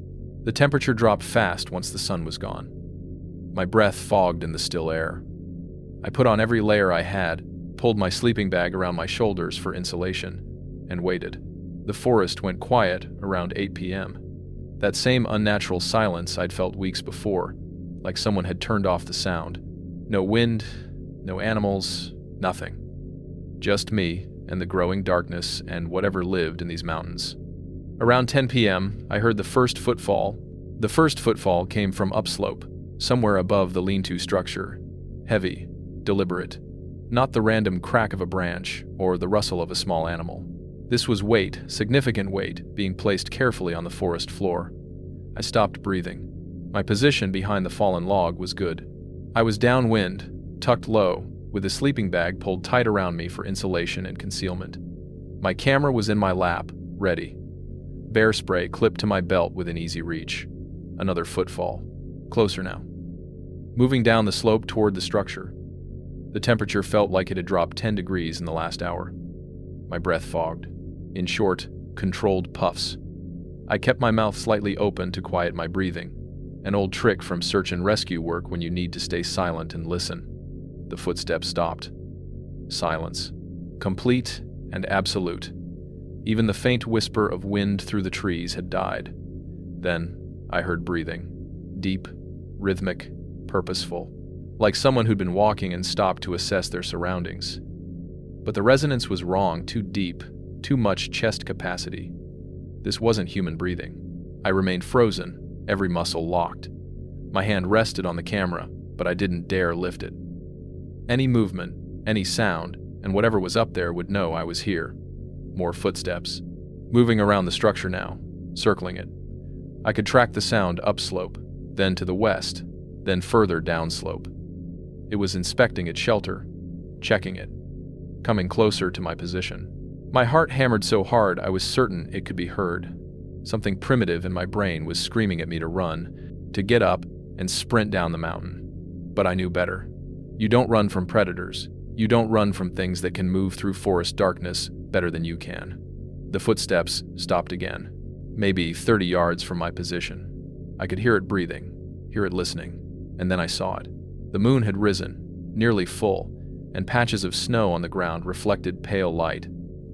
The temperature dropped fast once the sun was gone. My breath fogged in the still air. I put on every layer I had, pulled my sleeping bag around my shoulders for insulation, and waited. The forest went quiet around 8 p.m. That same unnatural silence I'd felt weeks before, like someone had turned off the sound. No wind, no animals, nothing. Just me and the growing darkness and whatever lived in these mountains. Around 10 p.m., I heard the first footfall. The first footfall came from upslope, somewhere above the lean-to structure. Heavy, deliberate. Not the random crack of a branch or the rustle of a small animal. This was weight, significant weight, being placed carefully on the forest floor. I stopped breathing. My position behind the fallen log was good. I was downwind, tucked low, with a sleeping bag pulled tight around me for insulation and concealment. My camera was in my lap, ready. Bear spray clipped to my belt within easy reach. Another footfall. Closer now. Moving down the slope toward the structure. The temperature felt like it had dropped 10 degrees in the last hour. My breath fogged. In short, controlled puffs. I kept my mouth slightly open to quiet my breathing. An old trick from search and rescue work when you need to stay silent and listen. The footsteps stopped. Silence. Complete and absolute. Even the faint whisper of wind through the trees had died. Then I heard breathing. Deep, rhythmic, purposeful. Like someone who'd been walking and stopped to assess their surroundings. But the resonance was wrong, too deep, too much chest capacity. This wasn't human breathing. I remained frozen, every muscle locked. My hand rested on the camera, but I didn't dare lift it. Any movement, any sound, and whatever was up there would know I was here. More footsteps. Moving around the structure now, circling it. I could track the sound upslope, then to the west, then further downslope. It was inspecting its shelter, checking it, coming closer to my position. My heart hammered so hard I was certain it could be heard. Something primitive in my brain was screaming at me to run, to get up and sprint down the mountain. But I knew better. You don't run from predators. You don't run from things that can move through forest darkness better than you can. The footsteps stopped again, maybe 30 yards from my position. I could hear it breathing, hear it listening, and then I saw it. The moon had risen, nearly full, and patches of snow on the ground reflected pale light.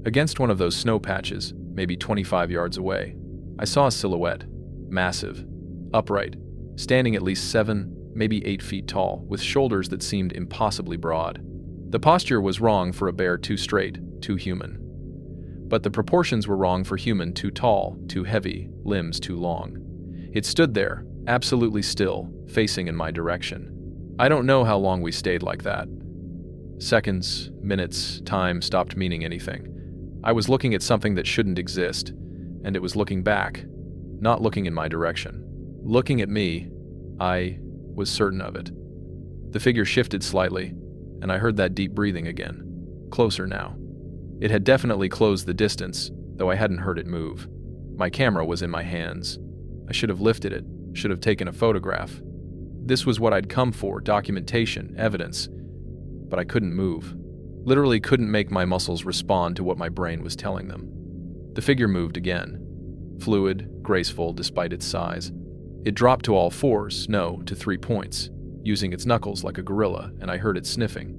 Against one of those snow patches, maybe 25 yards away, I saw a silhouette, massive, upright, standing at least 7, maybe 8 feet tall, with shoulders that seemed impossibly broad. The posture was wrong for a bear too straight, too human. But the proportions were wrong for human too tall, too heavy, limbs too long. It stood there, absolutely still, facing in my direction. I don't know how long we stayed like that. Seconds, minutes, time stopped meaning anything. I was looking at something that shouldn't exist, and it was looking back, not looking in my direction. Looking at me, I was certain of it. The figure shifted slightly, and I heard that deep breathing again. Closer now. It had definitely closed the distance, though I hadn't heard it move. My camera was in my hands. I should have lifted it, should have taken a photograph. This was what I'd come for, documentation, evidence. But I couldn't move. Literally couldn't make my muscles respond to what my brain was telling them. The figure moved again. Fluid, graceful despite its size. It dropped to all fours, no, to 3 points, using its knuckles like a gorilla, and I heard it sniffing.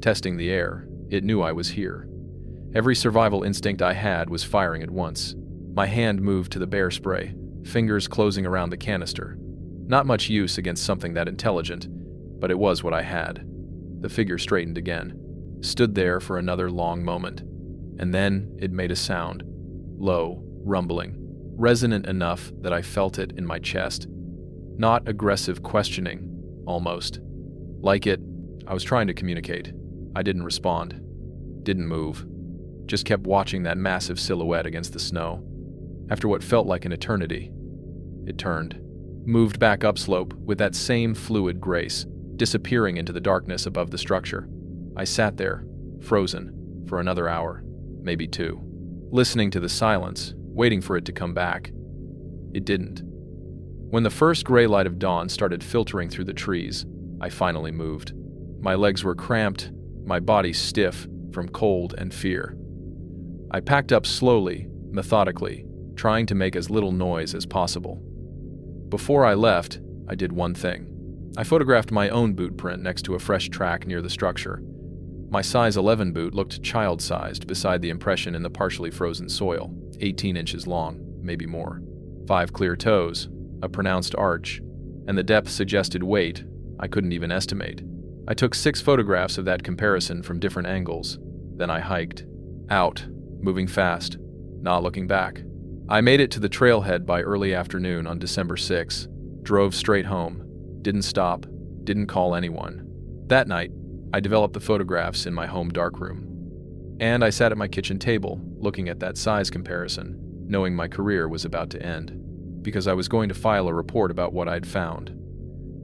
Testing the air, it knew I was here. Every survival instinct I had was firing at once. My hand moved to the bear spray, fingers closing around the canister. Not much use against something that intelligent, but it was what I had. The figure straightened again, stood there for another long moment, and then it made a sound. Low, rumbling, resonant enough that I felt it in my chest. Not aggressive questioning, almost. Like it, I was trying to communicate. I didn't respond. Didn't move. Just kept watching that massive silhouette against the snow. After what felt like an eternity, it turned, moved back upslope with that same fluid grace, disappearing into the darkness above the structure. I sat there, frozen, for another hour, maybe 2, listening to the silence, waiting for it to come back. It didn't. When the first gray light of dawn started filtering through the trees, I finally moved. My legs were cramped, my body stiff from cold and fear. I packed up slowly, methodically, trying to make as little noise as possible. Before I left, I did one thing. I photographed my own boot print next to a fresh track near the structure. My size 11 boot looked child-sized beside the impression in the partially frozen soil, 18 inches long, maybe more. 5 clear toes, a pronounced arch, and the depth suggested weight I couldn't even estimate. I took 6 photographs of that comparison from different angles. Then I hiked. Out, moving fast, not looking back. I made it to the trailhead by early afternoon on December 6, drove straight home, didn't stop, didn't call anyone. That night, I developed the photographs in my home darkroom. And I sat at my kitchen table, looking at that size comparison, knowing my career was about to end, because I was going to file a report about what I'd found,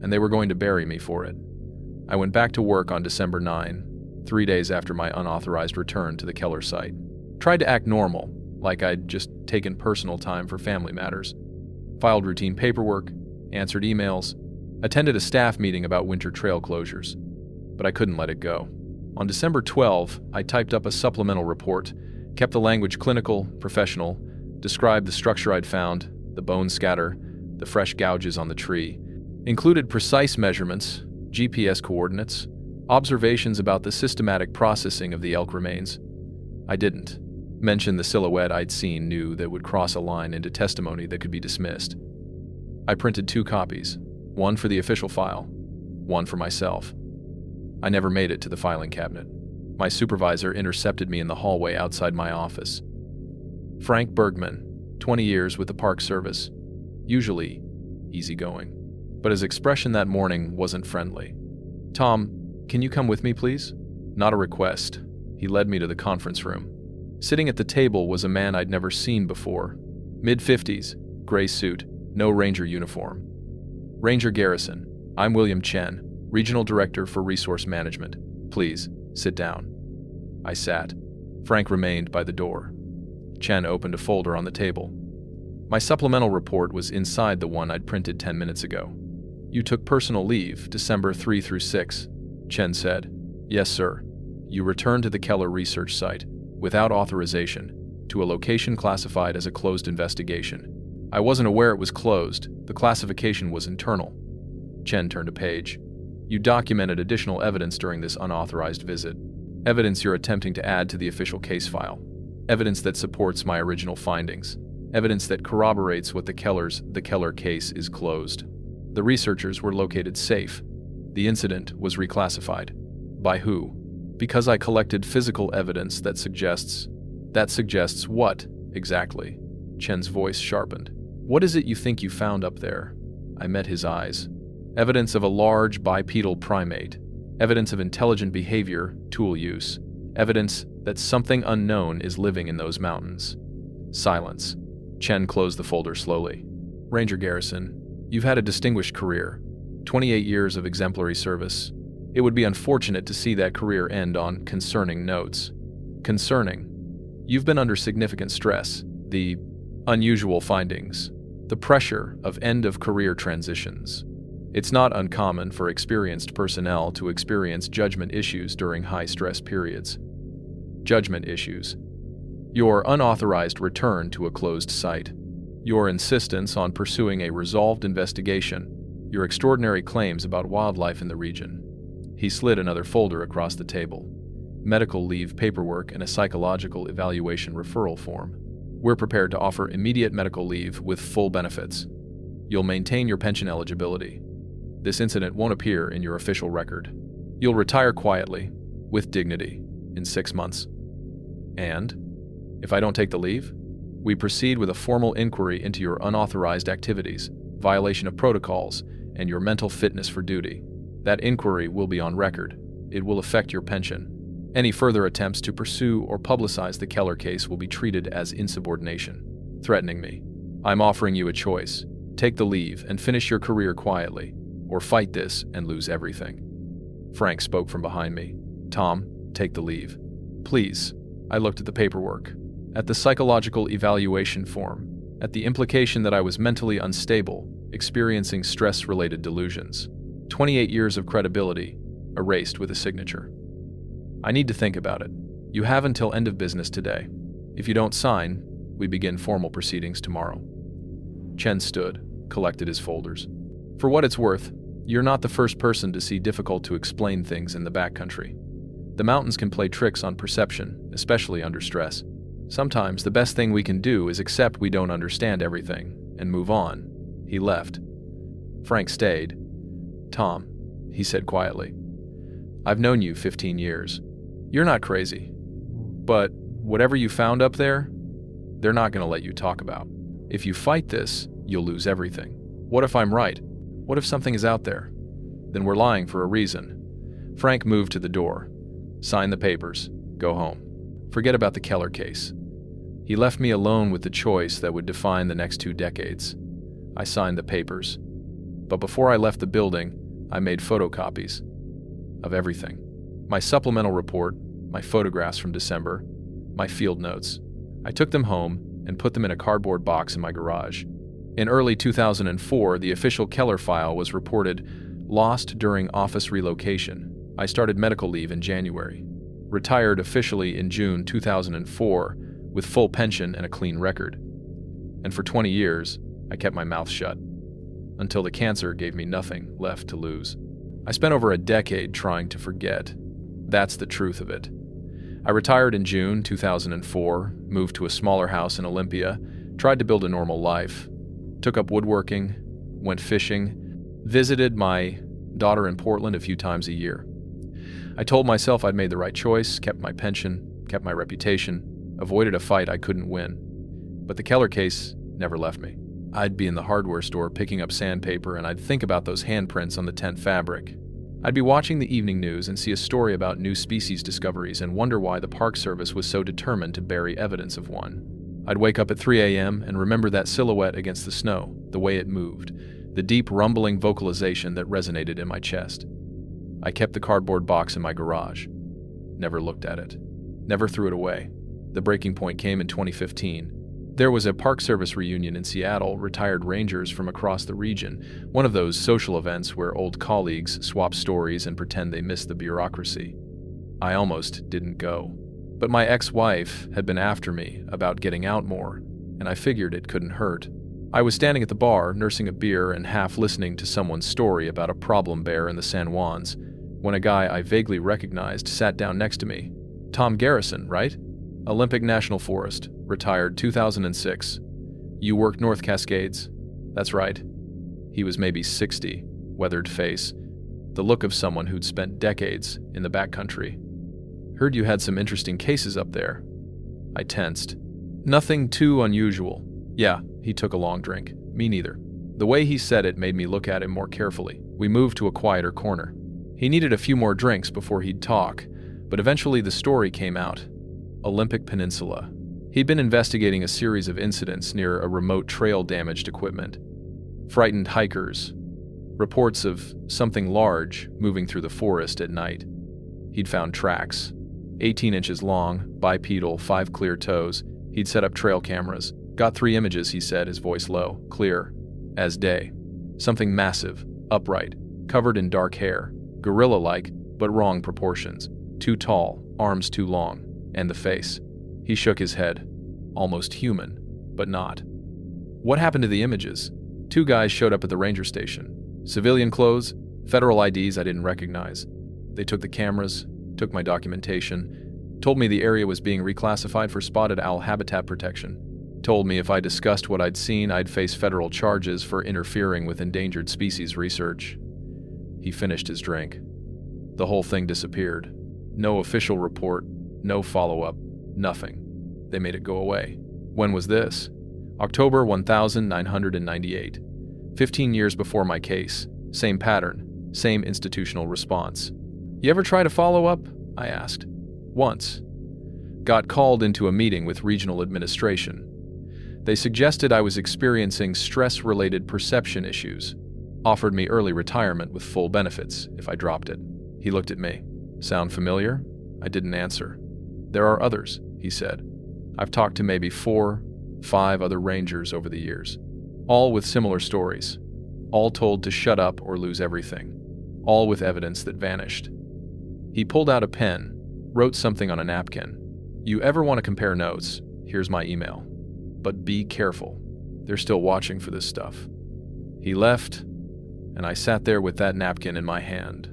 and they were going to bury me for it. I went back to work on December 9, 3 days after my unauthorized return to the Keller site. Tried to act normal, like I'd just taken personal time for family matters. Filed routine paperwork, answered emails, attended a staff meeting about winter trail closures. But I couldn't let it go. On December 12, I typed up a supplemental report, kept the language clinical, professional, described the structure I'd found, the bone scatter, the fresh gouges on the tree, included precise measurements, GPS coordinates, observations about the systematic processing of the elk remains. I didn't mention the silhouette I'd seen knew that would cross a line into testimony that could be dismissed. I printed 2 copies, one for the official file, one for myself. I never made it to the filing cabinet. My supervisor intercepted me in the hallway outside my office. Frank Bergman, 20 years with the Park Service, usually easygoing, but his expression that morning wasn't friendly. "Tom, can you come with me, please?" Not a request. He led me to the conference room. Sitting at the table was a man I'd never seen before. Mid-50s, gray suit, no ranger uniform. "Ranger Garrison, I'm William Chen, Regional Director for Resource Management. Please, sit down." I sat. Frank remained by the door. Chen opened a folder on the table. My supplemental report was inside the one I'd printed 10 minutes ago. "You took personal leave, December 3 through 6, Chen said. "Yes, sir. You returned to the Keller research site, without authorization, to a location classified as a closed investigation. I wasn't aware it was closed. The classification was internal." Chen turned a page. "You documented additional evidence during this unauthorized visit. Evidence you're attempting to add to the official case file. Evidence that supports my original findings. Evidence that corroborates what the Keller case is closed. The researchers were located safe. The incident was reclassified. By who? Because I collected physical evidence that suggests what, exactly?" Chen's voice sharpened. "What is it you think you found up there?" I met his eyes. "Evidence of a large bipedal primate. Evidence of intelligent behavior, tool use. Evidence that something unknown is living in those mountains." Silence. Chen closed the folder slowly. "Ranger Garrison, you've had a distinguished career. 28 years of exemplary service. It would be unfortunate to see that career end on concerning notes. Concerning. You've been under significant stress. The unusual findings. The pressure of end-of-career transitions. It's not uncommon for experienced personnel to experience judgment issues during high-stress periods. Judgment issues. Your unauthorized return to a closed site. Your insistence on pursuing a resolved investigation. Your extraordinary claims about wildlife in the region." He slid another folder across the table. "Medical leave paperwork and a psychological evaluation referral form. We're prepared to offer immediate medical leave with full benefits. You'll maintain your pension eligibility. This incident won't appear in your official record. You'll retire quietly, with dignity, in 6 months. And, if I don't take the leave, we proceed with a formal inquiry into your unauthorized activities, violation of protocols, and your mental fitness for duty. That inquiry will be on record, It will affect your pension. Any further attempts to pursue or publicize the Keller case will be treated as insubordination. Threatening me. I'm offering you a choice. Take the leave and finish your career quietly, or fight this and lose everything. Frank spoke from behind me. Tom, take the leave. Please. I looked at the paperwork, at the psychological evaluation form, at the implication that I was mentally unstable, experiencing stress-related delusions. 28 years of credibility, erased with a signature. I need to think about it. You have until end of business today. If you don't sign, we begin formal proceedings tomorrow. Chen stood, collected his folders. For what it's worth, you're not the first person to see difficult-to-explain things in the backcountry. The mountains can play tricks on perception, especially under stress. Sometimes the best thing we can do is accept we don't understand everything and move on. He left. Frank stayed. Tom, he said quietly, I've known you 15 years. You're not crazy. But whatever you found up there, they're not going to let you talk about. If you fight this, you'll lose everything. What if I'm right? What if something is out there? Then we're lying for a reason. Frank moved to the door. Sign the papers. Go home. Forget about the Keller case. He left me alone with the choice that would define the next 2 decades. I signed the papers. But before I left the building, I made photocopies of everything. My supplemental report, my photographs from December, my field notes. I took them home and put them in a cardboard box in my garage. In early 2004, the official Keller file was reported lost during office relocation. I started medical leave in January. Retired officially in June 2004 with full pension and a clean record. And for 20 years, I kept my mouth shut. Until the cancer gave me nothing left to lose. I spent over a decade trying to forget. That's the truth of it. I retired in June 2004, moved to a smaller house in Olympia, tried to build a normal life, took up woodworking, went fishing, visited my daughter in Portland a few times a year. I told myself I'd made the right choice, kept my pension, kept my reputation, avoided a fight I couldn't win. But the Keller case never left me. I'd be in the hardware store picking up sandpaper and I'd think about those handprints on the tent fabric. I'd be watching the evening news and see a story about new species discoveries and wonder why the Park Service was so determined to bury evidence of one. I'd wake up at 3 a.m. and remember that silhouette against the snow, the way it moved, the deep rumbling vocalization that resonated in my chest. I kept the cardboard box in my garage. Never looked at it. Never threw it away. The breaking point came in 2015. There was a Park Service reunion in Seattle, retired rangers from across the region, one of those social events where old colleagues swap stories and pretend they missed the bureaucracy. I almost didn't go. But my ex-wife had been after me about getting out more, and I figured it couldn't hurt. I was standing at the bar, nursing a beer and half listening to someone's story about a problem bear in the San Juans, when a guy I vaguely recognized sat down next to me. Tom Garrison, right? Olympic National Forest, retired 2006. You worked North Cascades? That's right. He was maybe 60, weathered face, the look of someone who'd spent decades in the backcountry. Heard you had some interesting cases up there. I tensed. Nothing too unusual. Yeah, he took a long drink. Me neither. The way he said it made me look at him more carefully. We moved to a quieter corner. He needed a few more drinks before he'd talk, but eventually the story came out. Olympic Peninsula. He'd been investigating a series of incidents near a remote trail-damaged equipment. Frightened hikers. Reports of something large moving through the forest at night. He'd found tracks. 18 inches long, bipedal, 5 clear toes. He'd set up trail cameras. Got 3 images, he said, his voice low, clear, as day. Something massive, upright, covered in dark hair, gorilla-like, but wrong proportions. Too tall, arms too long. And the face. He shook his head. Almost human, but not. What happened to the images? 2 guys showed up at the ranger station. Civilian clothes, federal IDs I didn't recognize. They took the cameras, took my documentation, told me the area was being reclassified for spotted owl habitat protection. Told me if I discussed what I'd seen, I'd face federal charges for interfering with endangered species research. He finished his drink. The whole thing disappeared. No official report. No follow-up, nothing. They made it go away. When was this? October 1998. 15 years before my case. Same pattern, same institutional response. "You ever try to follow up?" I asked. "Once. Got called into a meeting with regional administration. They suggested I was experiencing stress-related perception issues, offered me early retirement with full benefits if I dropped it." He looked at me. "Sound familiar?" I didn't answer. "There are others," he said. "I've talked to maybe 4, 5 other rangers over the years, all with similar stories, all told to shut up or lose everything, all with evidence that vanished." He pulled out a pen, wrote something on a napkin. "You ever want to compare notes? Here's my email. But be careful. They're still watching for this stuff." He left, and I sat there with that napkin in my hand,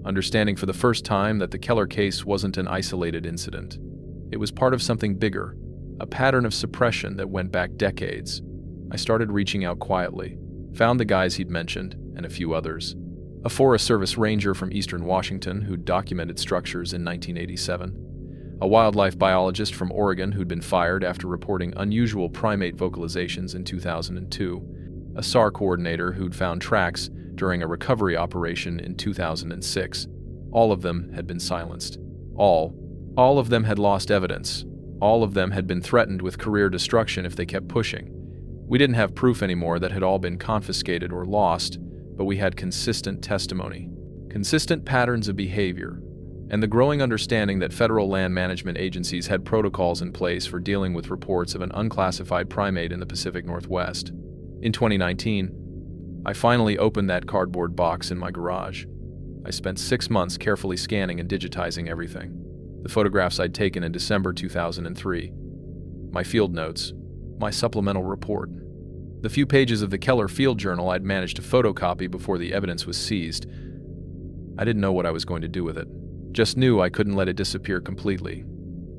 understanding for the first time that the Keller case wasn't an isolated incident. It was part of something bigger, a pattern of suppression that went back decades. I started reaching out quietly, found the guys he'd mentioned, and a few others. A Forest Service ranger from eastern Washington who'd documented structures in 1987. A wildlife biologist from Oregon who'd been fired after reporting unusual primate vocalizations in 2002. A SAR coordinator who'd found tracks during a recovery operation in 2006. All of them had been silenced. All of them had lost evidence. All of them had been threatened with career destruction if they kept pushing. We didn't have proof anymore that had all been confiscated or lost, but we had consistent testimony, consistent patterns of behavior, and the growing understanding that federal land management agencies had protocols in place for dealing with reports of an unclassified primate in the Pacific Northwest. In 2019, I finally opened that cardboard box in my garage. I spent 6 months carefully scanning and digitizing everything. The photographs I'd taken in December 2003, my field notes, my supplemental report, the few pages of the Keller Field Journal I'd managed to photocopy before the evidence was seized. I didn't know what I was going to do with it. Just knew I couldn't let it disappear completely.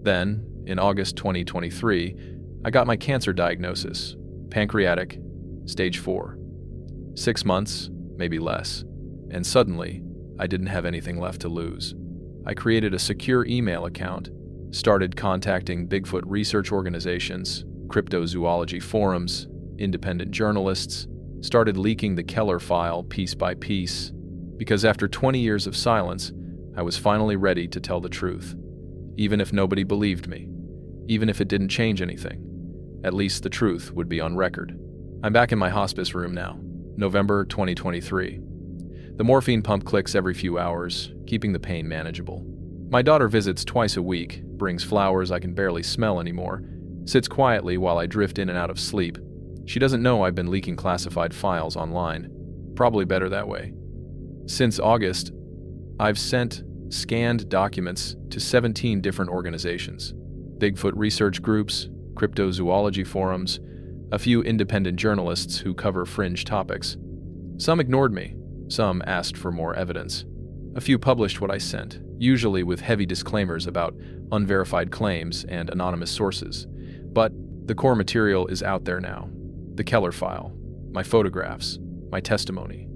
Then, in August 2023, I got my cancer diagnosis, pancreatic, stage 4. 6 months, maybe less, and suddenly, I didn't have anything left to lose. I created a secure email account, started contacting Bigfoot research organizations, cryptozoology forums, independent journalists, started leaking the Keller file piece by piece, because after 20 years of silence, I was finally ready to tell the truth. Even if nobody believed me, even if it didn't change anything, at least the truth would be on record. I'm back in my hospice room now, November 2023. The morphine pump clicks every few hours, keeping the pain manageable. My daughter visits twice a week, brings flowers I can barely smell anymore, sits quietly while I drift in and out of sleep. She doesn't know I've been leaking classified files online. Probably better that way. Since August, I've sent scanned documents to 17 different organizations, Bigfoot research groups, cryptozoology forums, a few independent journalists who cover fringe topics. Some ignored me, some asked for more evidence. A few published what I sent, usually with heavy disclaimers about unverified claims and anonymous sources. But the core material is out there now. The Keller file, my photographs, my testimony.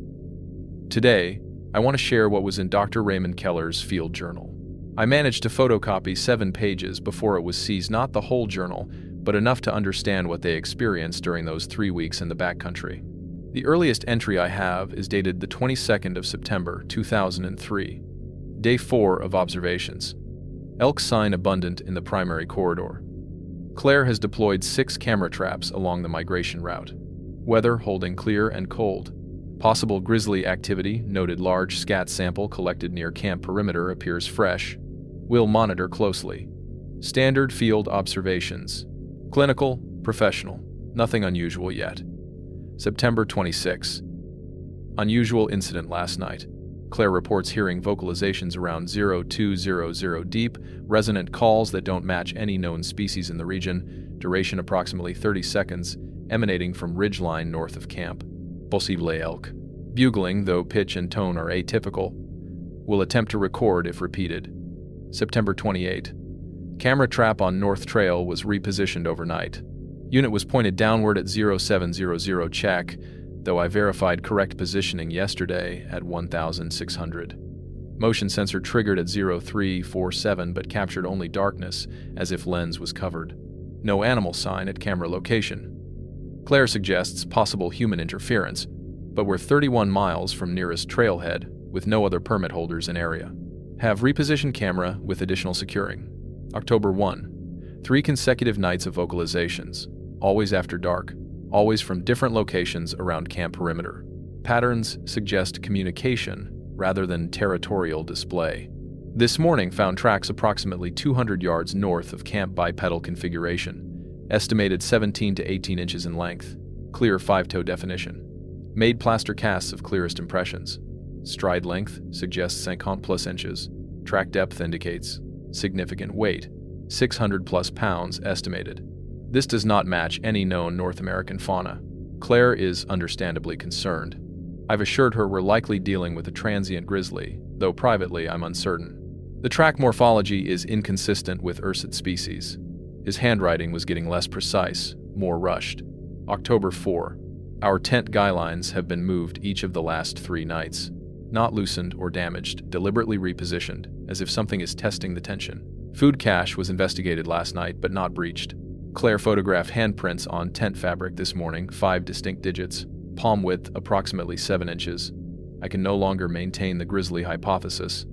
Today, I want to share what was in Dr. Raymond Keller's field journal. I managed to photocopy 7 pages before it was seized, not the whole journal, but enough to understand what they experienced during those 3 weeks in the backcountry. The earliest entry I have is dated the 22nd of September, 2003. Day 4 of observations. Elk sign abundant in the primary corridor. Claire has deployed 6 camera traps along the migration route. Weather holding clear and cold. Possible grizzly activity, noted large scat sample collected near camp perimeter appears fresh. Will monitor closely. Standard field observations. Clinical, professional, nothing unusual yet. September 26. Unusual incident last night. Claire reports hearing vocalizations around 0200 deep, resonant calls that don't match any known species in the region, duration approximately 30 seconds, emanating from ridgeline north of camp. Possible elk. Bugling, though pitch and tone are atypical. Will attempt to record if repeated. September 28. Camera trap on North Trail was repositioned overnight. Unit was pointed downward at 0700 check, though I verified correct positioning yesterday at 1600. Motion sensor triggered at 0347 but captured only darkness, as if lens was covered. No animal sign at camera location. Claire suggests possible human interference, but we're 31 miles from nearest trailhead, with no other permit holders in area. Have repositioned camera with additional securing. October 1. 3 consecutive nights of vocalizations, always after dark, always from different locations around camp perimeter. Patterns suggest communication rather than territorial display. This morning found tracks approximately 200 yards north of camp bipedal configuration, estimated 17 to 18 inches in length, clear 5-toe definition. Made plaster casts of clearest impressions. Stride length suggests 50+ inches. Track depth indicates significant weight, 600+ pounds estimated. This does not match any known North American fauna. Claire is understandably concerned. I've assured her we're likely dealing with a transient grizzly, though privately I'm uncertain. The track morphology is inconsistent with ursid species. His handwriting was getting less precise, more rushed. October 4. Our tent guy lines have been moved each of the last 3 nights. Not loosened or damaged, deliberately repositioned, as if something is testing the tension. Food cache was investigated last night but not breached. Claire photographed handprints on tent fabric this morning, 5 distinct digits, palm width approximately 7 inches. I can no longer maintain the grizzly hypothesis.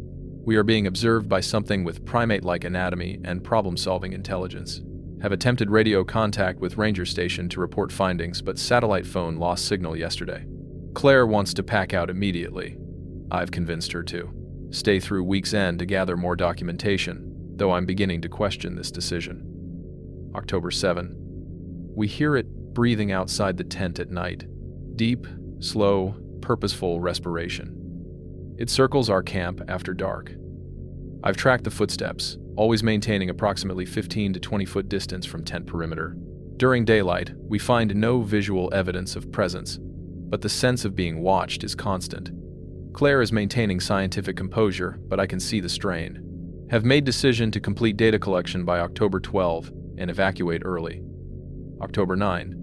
We are being observed by something with primate-like anatomy and problem-solving intelligence. Have attempted radio contact with ranger station to report findings, but satellite phone lost signal yesterday. Claire wants to pack out immediately. I've convinced her to stay through week's end to gather more documentation, though I'm beginning to question this decision. October 7. We hear it breathing outside the tent at night. Deep, slow, purposeful respiration. It circles our camp after dark. I've tracked the footsteps, always maintaining approximately 15 to 20 foot distance from tent perimeter. During daylight, we find no visual evidence of presence, but the sense of being watched is constant. Claire is maintaining scientific composure, but I can see the strain. Have made decision to complete data collection by October 12 and evacuate early. October 9.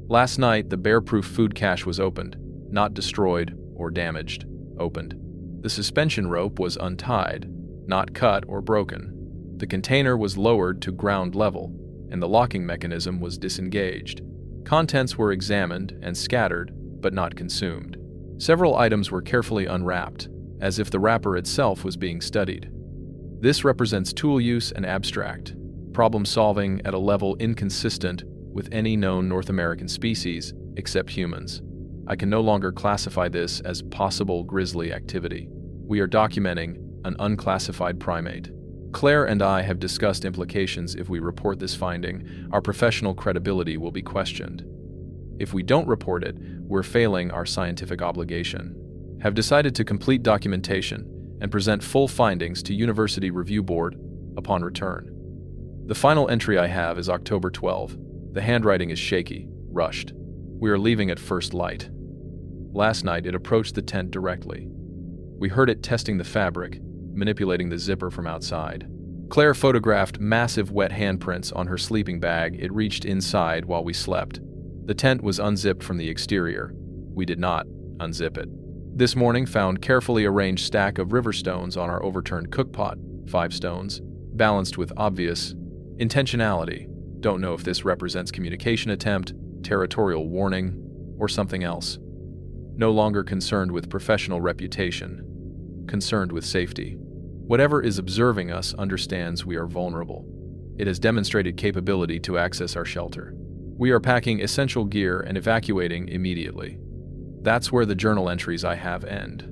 Last night, the bear-proof food cache was opened, not destroyed or damaged, opened. The suspension rope was untied, not cut or broken. The container was lowered to ground level, and the locking mechanism was disengaged. Contents were examined and scattered, but not consumed. Several items were carefully unwrapped, as if the wrapper itself was being studied. This represents tool use and abstract, problem-solving at a level inconsistent with any known North American species except humans. I can no longer classify this as possible grizzly activity. We are documenting an unclassified primate. Claire and I have discussed implications if we report this finding. Our professional credibility will be questioned. If we don't report it, we're failing our scientific obligation. Have decided to complete documentation and present full findings to University Review Board upon return. The final entry I have is October 12. The handwriting is shaky, rushed. We are leaving at first light. Last night, it approached the tent directly. We heard it testing the fabric, manipulating the zipper from outside. Claire photographed massive wet handprints on her sleeping bag. It reached inside while we slept. The tent was unzipped from the exterior. We did not unzip it. This morning found carefully arranged stack of river stones on our overturned cookpot, 5 stones, balanced with obvious intentionality. Don't know if this represents communication attempt, territorial warning, or something else. No longer concerned with professional reputation, concerned with safety. Whatever is observing us understands we are vulnerable. It has demonstrated capability to access our shelter. We are packing essential gear and evacuating immediately. That's where the journal entries I have end.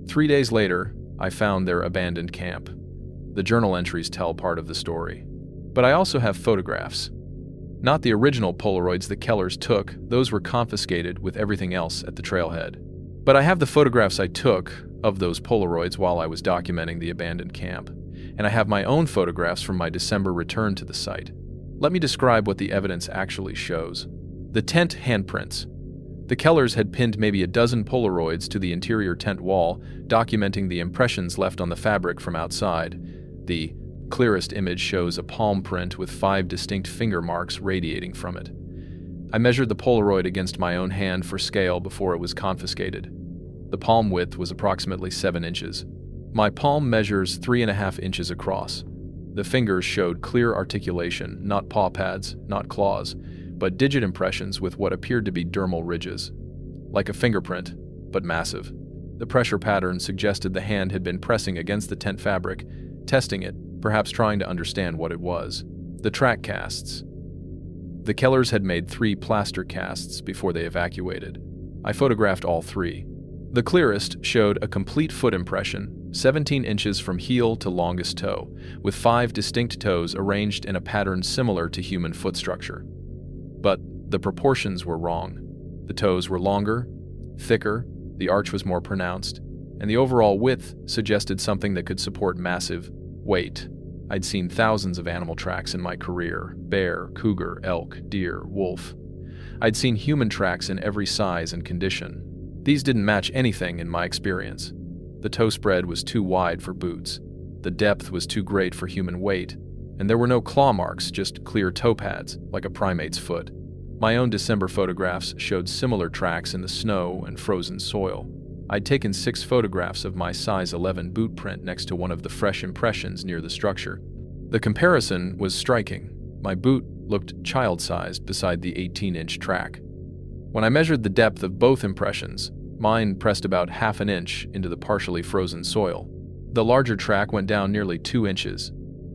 3 days later, I found their abandoned camp. The journal entries tell part of the story. But I also have photographs. Not the original Polaroids the Kellers took, those were confiscated with everything else at the trailhead. But I have the photographs I took of those Polaroids while I was documenting the abandoned camp, and I have my own photographs from my December return to the site. Let me describe what the evidence actually shows. The tent handprints. The Kellers had pinned maybe a dozen Polaroids to the interior tent wall, documenting the impressions left on the fabric from outside. The clearest image shows a palm print with 5 distinct finger marks radiating from it. I measured the Polaroid against my own hand for scale before it was confiscated. The palm width was approximately 7 inches. My palm measures 3.5 inches across. The fingers showed clear articulation, not paw pads, not claws, but digit impressions with what appeared to be dermal ridges. Like a fingerprint, but massive. The pressure pattern suggested the hand had been pressing against the tent fabric, testing it, perhaps trying to understand what it was. The track casts. The Kellers had made 3 plaster casts before they evacuated. I photographed all 3. The clearest showed a complete foot impression, 17 inches from heel to longest toe, with 5 distinct toes arranged in a pattern similar to human foot structure. But the proportions were wrong. The toes were longer, thicker, the arch was more pronounced, and the overall width suggested something that could support massive weight. I'd seen thousands of animal tracks in my career: bear, cougar, elk, deer, wolf. I'd seen human tracks in every size and condition. These didn't match anything in my experience. The toe spread was too wide for boots. The depth was too great for human weight, and there were no claw marks, just clear toe pads, like a primate's foot. My own December photographs showed similar tracks in the snow and frozen soil. I'd taken 6 photographs of my size 11 boot print next to one of the fresh impressions near the structure. The comparison was striking. My boot looked child-sized beside the 18-inch track. When I measured the depth of both impressions, mine pressed about half an inch into the partially frozen soil. The larger track went down nearly 2 inches,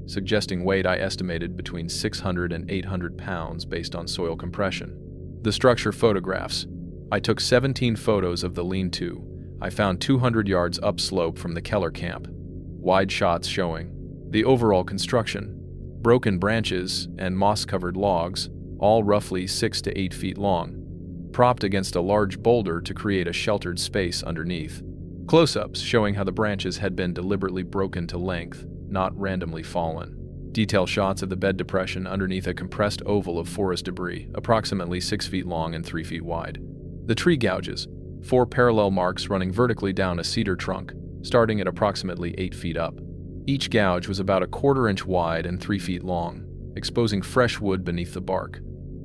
suggesting weight I estimated between 600 and 800 pounds based on soil compression. The structure photographs. I took 17 photos of the lean-to. I found 200 yards upslope from the Keller camp. Wide shots showing the overall construction. Broken branches and moss-covered logs, all roughly 6 to 8 feet long, propped against a large boulder to create a sheltered space underneath. Close-ups showing how the branches had been deliberately broken to length, not randomly fallen. Detail shots of the bed depression underneath a compressed oval of forest debris, approximately 6 feet long and 3 feet wide. The tree gouges, 4 parallel marks running vertically down a cedar trunk, starting at approximately 8 feet up. Each gouge was about a 1/4 inch wide and 3 feet long, exposing fresh wood beneath the bark.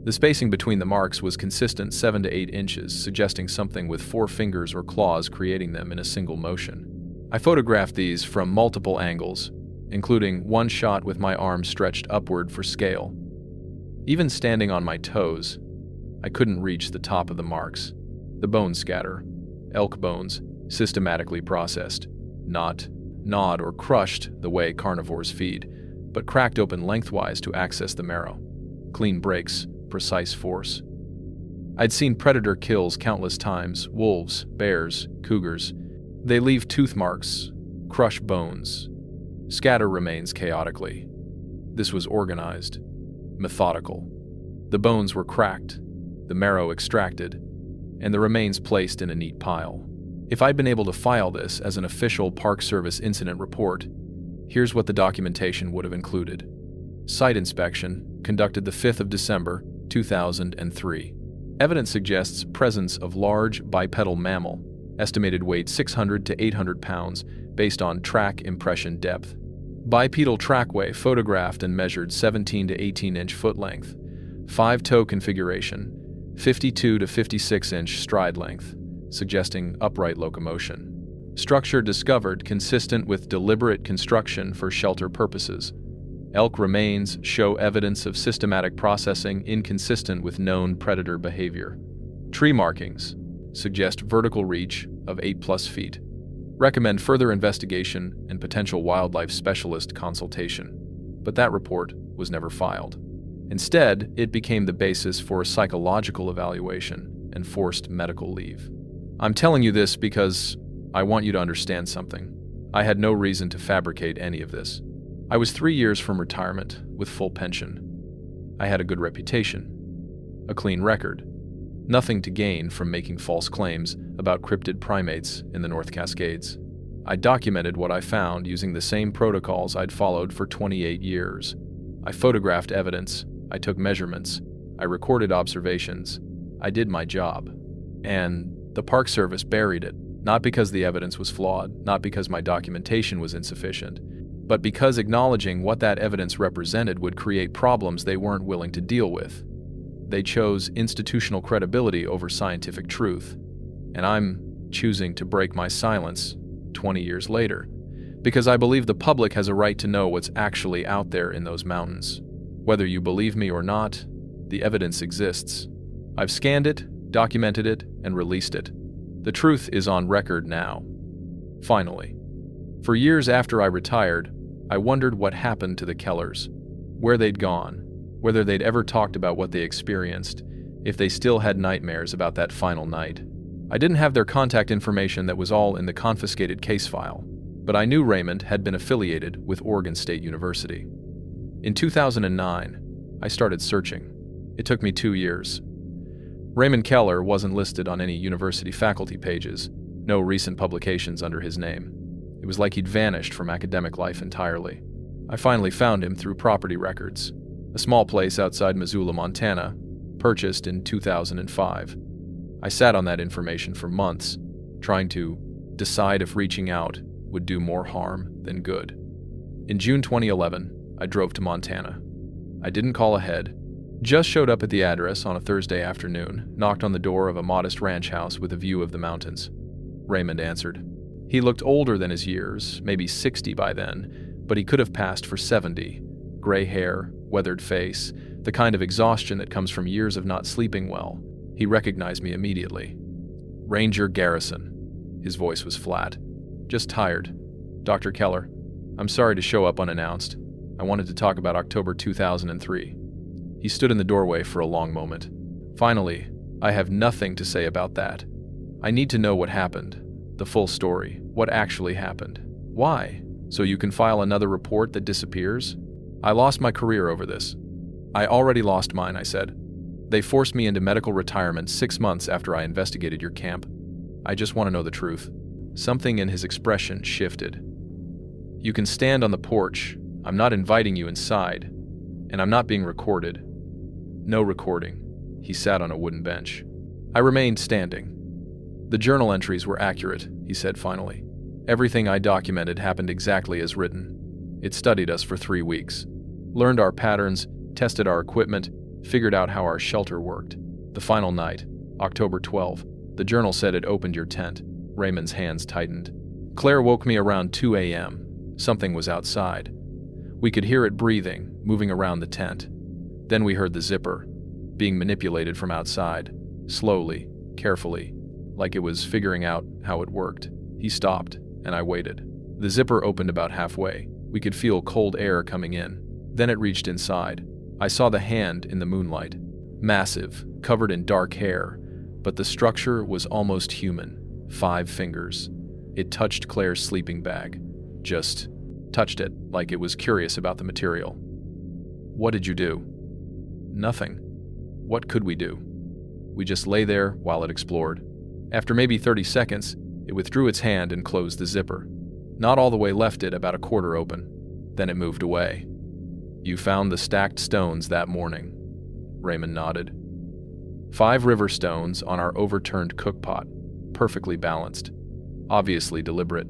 The spacing between the marks was consistent 7 to 8 inches, suggesting something with 4 fingers or claws creating them in a single motion. I photographed these from multiple angles, including one shot with my arm stretched upward for scale. Even standing on my toes, I couldn't reach the top of the marks. The bone scatter, elk bones, systematically processed, not gnawed or crushed the way carnivores feed, but cracked open lengthwise to access the marrow. Clean breaks, precise force. I'd seen predator kills countless times: wolves, bears, cougars. They leave tooth marks, crush bones, scatter remains chaotically. This was organized, methodical. The bones were cracked, the marrow extracted, and the remains placed in a neat pile. If I'd been able to file this as an official Park Service incident report, here's what the documentation would have included. Site inspection, conducted the 5th of December, 2003. Evidence suggests presence of large bipedal mammal, estimated weight 600 to 800 pounds based on track impression depth. Bipedal trackway photographed and measured 17 to 18-inch foot length, 5-toe configuration, 52 to 56-inch stride length, suggesting upright locomotion. Structure discovered consistent with deliberate construction for shelter purposes. Elk remains show evidence of systematic processing inconsistent with known predator behavior. Tree markings suggest vertical reach of 8+ feet. Recommend further investigation and potential wildlife specialist consultation. But that report was never filed. Instead, it became the basis for a psychological evaluation and forced medical leave. I'm telling you this because I want you to understand something. I had no reason to fabricate any of this. I was 3 years from retirement with full pension. I had a good reputation, a clean record, nothing to gain from making false claims about cryptid primates in the North Cascades. I documented what I found using the same protocols I'd followed for 28 years. I photographed evidence, I took measurements, I recorded observations, I did my job. And the Park Service buried it, not because the evidence was flawed, not because my documentation was insufficient, but because acknowledging what that evidence represented would create problems they weren't willing to deal with. They chose institutional credibility over scientific truth, and I'm choosing to break my silence 20 years later, because I believe the public has a right to know what's actually out there in those mountains. Whether you believe me or not, the evidence exists. I've scanned it, documented it, and released it. The truth is on record now. Finally. For years after I retired, I wondered what happened to the Kellers, where they'd gone, whether they'd ever talked about what they experienced, if they still had nightmares about that final night. I didn't have their contact information, that was all in the confiscated case file, but I knew Raymond had been affiliated with Oregon State University. In 2009, I started searching. It took me 2 years. Raymond Keller wasn't listed on any university faculty pages, no recent publications under his name. It was like he'd vanished from academic life entirely. I finally found him through property records, a small place outside Missoula, Montana, purchased in 2005. I sat on that information for months, trying to decide if reaching out would do more harm than good. In June 2011, I drove to Montana. I didn't call ahead, just showed up at the address on a Thursday afternoon, knocked on the door of a modest ranch house with a view of the mountains. Raymond answered. He looked older than his years, maybe 60 by then, but he could have passed for 70. Gray hair, weathered face, the kind of exhaustion that comes from years of not sleeping well. He recognized me immediately. Ranger Garrison. His voice was flat. Just tired. Dr. Keller, I'm sorry to show up unannounced. I wanted to talk about October 2003. He stood in the doorway for a long moment. Finally, I have nothing to say about that. I need to know what happened, the full story, what actually happened. Why? So you can file another report that disappears? I lost my career over this. I already lost mine, I said. They forced me into medical retirement 6 months after I investigated your camp. I just want to know the truth. Something in his expression shifted. You can stand on the porch. I'm not inviting you inside, and I'm not being recorded. No recording. He sat on a wooden bench. I remained standing. The journal entries were accurate, he said finally. Everything I documented happened exactly as written. It studied us for 3 weeks, learned our patterns, tested our equipment, figured out how our shelter worked. The final night, October 12, the journal said it opened your tent. Raymond's hands tightened. Claire woke me around 2 a.m. Something was outside. We could hear it breathing, moving around the tent. Then we heard the zipper, being manipulated from outside, slowly, carefully, like it was figuring out how it worked. He stopped, and I waited. The zipper opened about halfway. We could feel cold air coming in. Then it reached inside. I saw the hand in the moonlight. Massive, covered in dark hair, but the structure was almost human. 5 fingers. It touched Claire's sleeping bag. Just touched it like it was curious about the material. What did you do? Nothing. What could we do? We just lay there while it explored. After maybe 30 seconds, it withdrew its hand and closed the zipper. Not all the way, left it about a quarter open. Then it moved away. You found the stacked stones that morning. Raymond nodded. 5 river stones on our overturned cookpot, perfectly balanced. Obviously deliberate.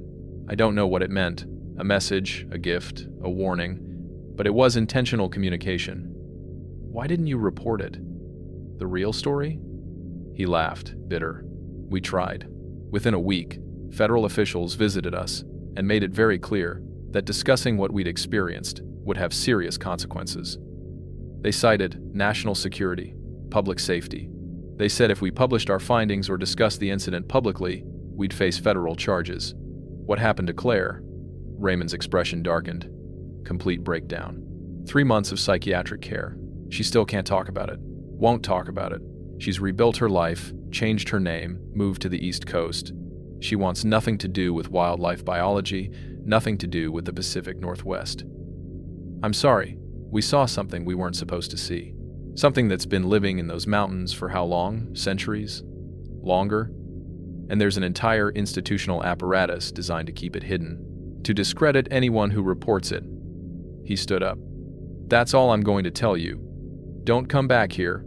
I don't know what it meant, a message, a gift, a warning, but it was intentional communication. Why didn't you report it? The real story? He laughed, bitter. We tried. Within a week, federal officials visited us and made it very clear that discussing what we'd experienced would have serious consequences. They cited national security, public safety. They said if we published our findings or discussed the incident publicly, we'd face federal charges. What happened to Claire? Raymond's expression darkened. Complete breakdown. 3 months of psychiatric care. She still can't talk about it. Won't talk about it. She's rebuilt her life, changed her name, moved to the East Coast. She wants nothing to do with wildlife biology, nothing to do with the Pacific Northwest. I'm sorry, we saw something we weren't supposed to see. Something that's been living in those mountains for how long? Centuries? Longer? And there's an entire institutional apparatus designed to keep it hidden, to discredit anyone who reports it. He stood up. That's all I'm going to tell you. Don't come back here.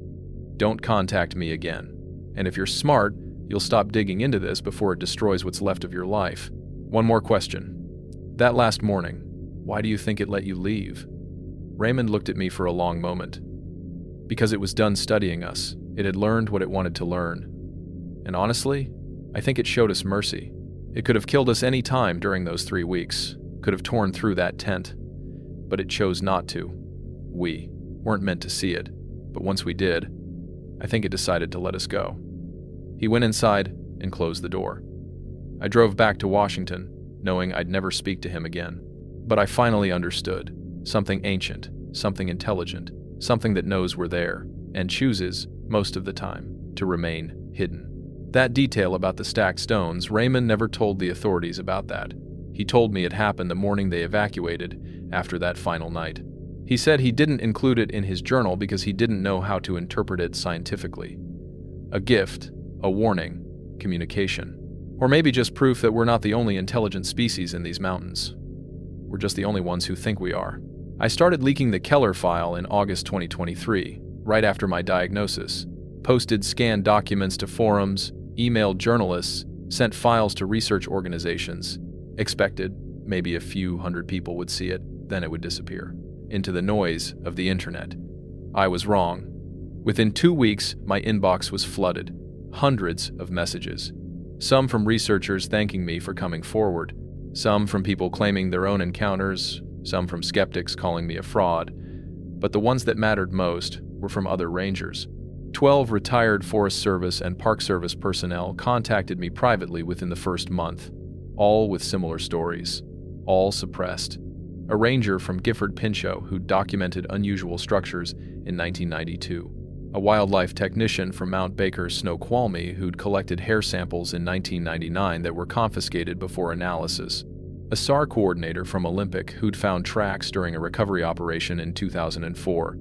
Don't contact me again. And if you're smart, you'll stop digging into this before it destroys what's left of your life. One more question. That last morning, why do you think it let you leave? Raymond looked at me for a long moment. Because it was done studying us. It had learned what it wanted to learn. And honestly, I think it showed us mercy. It could have killed us any time during those 3 weeks, could have torn through that tent. But it chose not to. We weren't meant to see it, but once we did, I think it decided to let us go. He went inside and closed the door. I drove back to Washington, knowing I'd never speak to him again. But I finally understood. Something ancient, something intelligent, something that knows we're there, and chooses, most of the time, to remain hidden. That detail about the stacked stones, Raymond never told the authorities about that. He told me it happened the morning they evacuated after that final night. He said he didn't include it in his journal because he didn't know how to interpret it scientifically. A gift, a warning, communication. Or maybe just proof that we're not the only intelligent species in these mountains. We're just the only ones who think we are. I started leaking the Keller file in August 2023, right after my diagnosis. Posted scanned documents to forums, emailed journalists, sent files to research organizations. Expected maybe a few hundred people would see it, then it would disappear into the noise of the internet. I was wrong. Within 2 weeks, my inbox was flooded. Hundreds of messages. Some from researchers thanking me for coming forward. Some from people claiming their own encounters. Some from skeptics calling me a fraud. But the ones that mattered most were from other rangers. 12 retired Forest Service and Park Service personnel contacted me privately within the first month, all with similar stories, all suppressed. A ranger from Gifford Pinchot who documented unusual structures in 1992. A wildlife technician from Mount Baker Snoqualmie who'd collected hair samples in 1999 that were confiscated before analysis. A SAR coordinator from Olympic who'd found tracks during a recovery operation in 2004.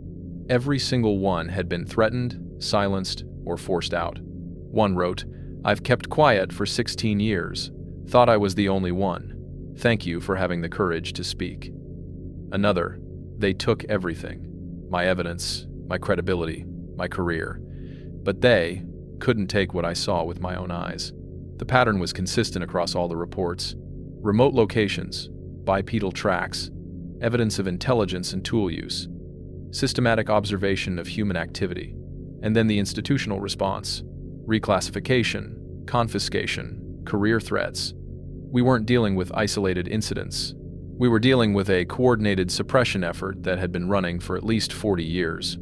Every single one had been threatened, silenced, or forced out. One wrote, "I've kept quiet for 16 years. Thought I was the only one. Thank you for having the courage to speak." Another, "They took everything. My evidence, my credibility, my career. But they couldn't take what I saw with my own eyes." The pattern was consistent across all the reports. Remote locations, bipedal tracks, evidence of intelligence and tool use, systematic observation of human activity, and then the institutional response, reclassification, confiscation, career threats. We weren't dealing with isolated incidents. We were dealing with a coordinated suppression effort that had been running for at least 40 years.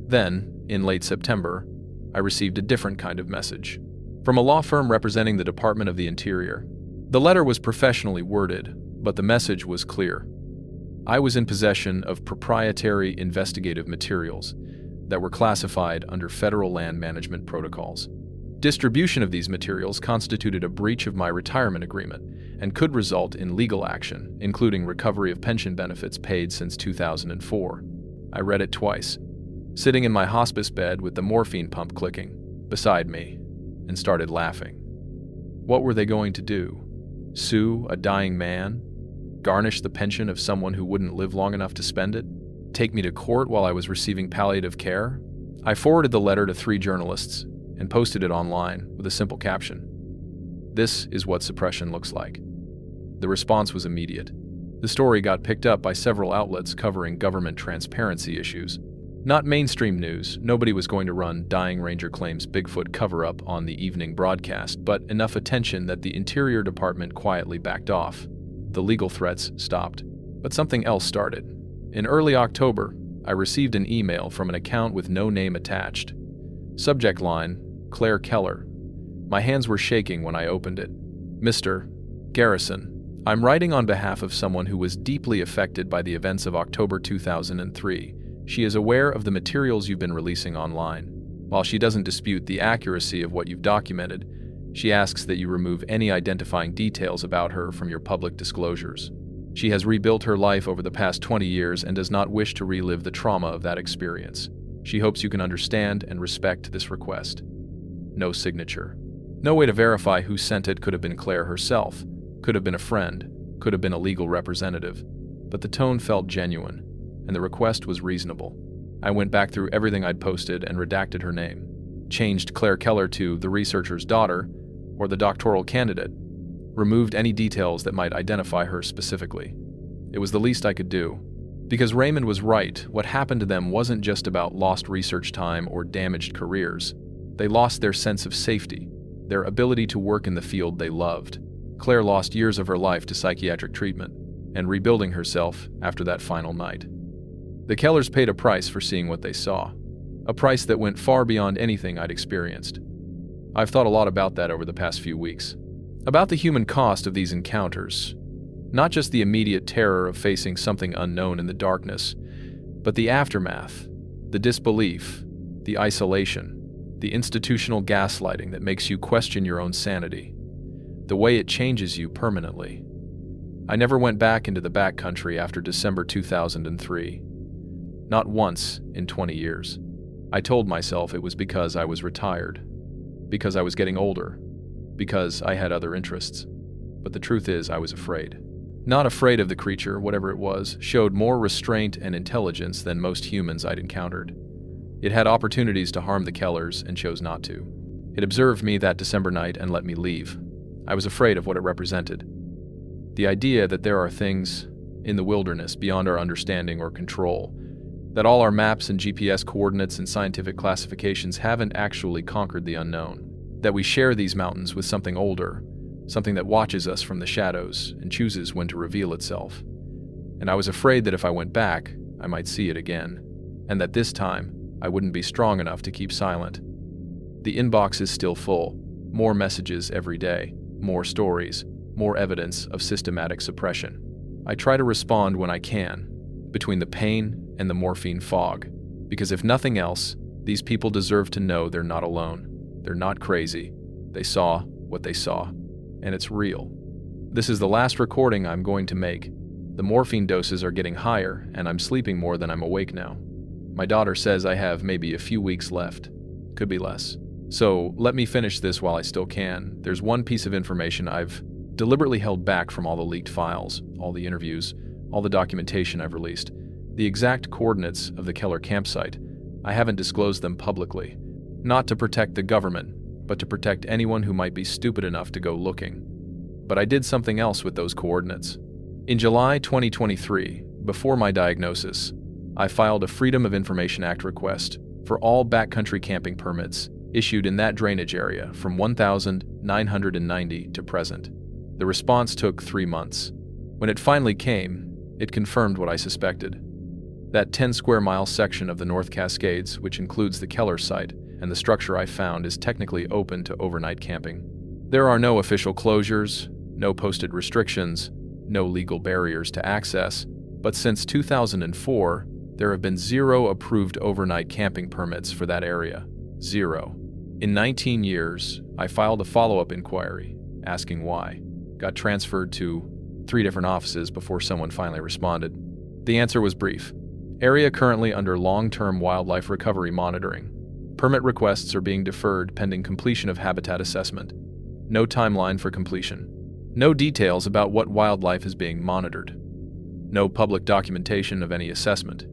Then, in late September, I received a different kind of message. From a law firm representing the Department of the Interior. The letter was professionally worded, but the message was clear. I was in possession of proprietary investigative materials that were classified under federal land management protocols. Distribution of these materials constituted a breach of my retirement agreement and could result in legal action, including recovery of pension benefits paid since 2004. I read it twice, sitting in my hospice bed with the morphine pump clicking beside me, and started laughing. What were they going to do? Sue a dying man? Garnish the pension of someone who wouldn't live long enough to spend it? Take me to court while I was receiving palliative care? I forwarded the letter to 3 journalists and posted it online with a simple caption. "This is what suppression looks like." The response was immediate. The story got picked up by several outlets covering government transparency issues. Not mainstream news, nobody was going to run Dying Ranger Claims Bigfoot cover-up on the evening broadcast, but enough attention that the Interior Department quietly backed off. The legal threats stopped. But something else started. In early October, I received an email from an account with no name attached. Subject line, Claire Keller. My hands were shaking when I opened it. "Mr. Garrison, I'm writing on behalf of someone who was deeply affected by the events of October 2003. She is aware of the materials you've been releasing online. While she doesn't dispute the accuracy of what you've documented, she asks that you remove any identifying details about her from your public disclosures. She has rebuilt her life over the past 20 years and does not wish to relive the trauma of that experience. She hopes you can understand and respect this request." No signature. No way to verify who sent it. Could have been Claire herself, could have been a friend, could have been a legal representative. But the tone felt genuine, and the request was reasonable. I went back through everything I'd posted and redacted her name. Changed Claire Keller to the researcher's daughter or the doctoral candidate. Removed any details that might identify her specifically. It was the least I could do. Because Raymond was right, what happened to them wasn't just about lost research time or damaged careers. They lost their sense of safety, their ability to work in the field they loved. Claire lost years of her life to psychiatric treatment and rebuilding herself after that final night. The Kellers paid a price for seeing what they saw, a price that went far beyond anything I'd experienced. I've thought a lot about that over the past few weeks. About the human cost of these encounters. Not just the immediate terror of facing something unknown in the darkness, but the aftermath, the disbelief, the isolation, the institutional gaslighting that makes you question your own sanity, the way it changes you permanently. I never went back into the backcountry after December 2003. Not once in 20 years. I told myself it was because I was retired, because I was getting older, because I had other interests. But the truth is, I was afraid. Not afraid of the creature, whatever it was, showed more restraint and intelligence than most humans I'd encountered. It had opportunities to harm the Kellers and chose not to. It observed me that December night and let me leave. I was afraid of what it represented. The idea that there are things in the wilderness beyond our understanding or control, that all our maps and GPS coordinates and scientific classifications haven't actually conquered the unknown, that we share these mountains with something older, something that watches us from the shadows and chooses when to reveal itself. And I was afraid that if I went back, I might see it again, and that this time, I wouldn't be strong enough to keep silent. The inbox is still full, more messages every day, more stories, more evidence of systematic suppression. I try to respond when I can, between the pain and the morphine fog, because if nothing else, these people deserve to know they're not alone. They're not crazy. They saw what they saw, and it's real. This is the last recording I'm going to make. The morphine doses are getting higher, and I'm sleeping more than I'm awake now. My daughter says I have maybe a few weeks left. Could be less. So let me finish this while I still can. There's one piece of information I've deliberately held back from all the leaked files, all the interviews, all the documentation I've released. The exact coordinates of the Keller campsite. I haven't disclosed them publicly. Not to protect the government, but to protect anyone who might be stupid enough to go looking. But I did something else with those coordinates. In July 2023, before my diagnosis, I filed a Freedom of Information Act request for all backcountry camping permits issued in that drainage area from 1,990 to present. The response took 3 months. When it finally came, it confirmed what I suspected. That 10 square mile section of the North Cascades, which includes the Keller site and the structure I found, is technically open to overnight camping. There are no official closures, no posted restrictions, no legal barriers to access, but since 2004, there have been 0 approved overnight camping permits for that area. 0. In 19 years, I filed a follow-up inquiry, asking why. Got transferred to 3 different offices before someone finally responded. The answer was brief. Area currently under long-term wildlife recovery monitoring. Permit requests are being deferred pending completion of habitat assessment. No timeline for completion. No details about what wildlife is being monitored. No public documentation of any assessment.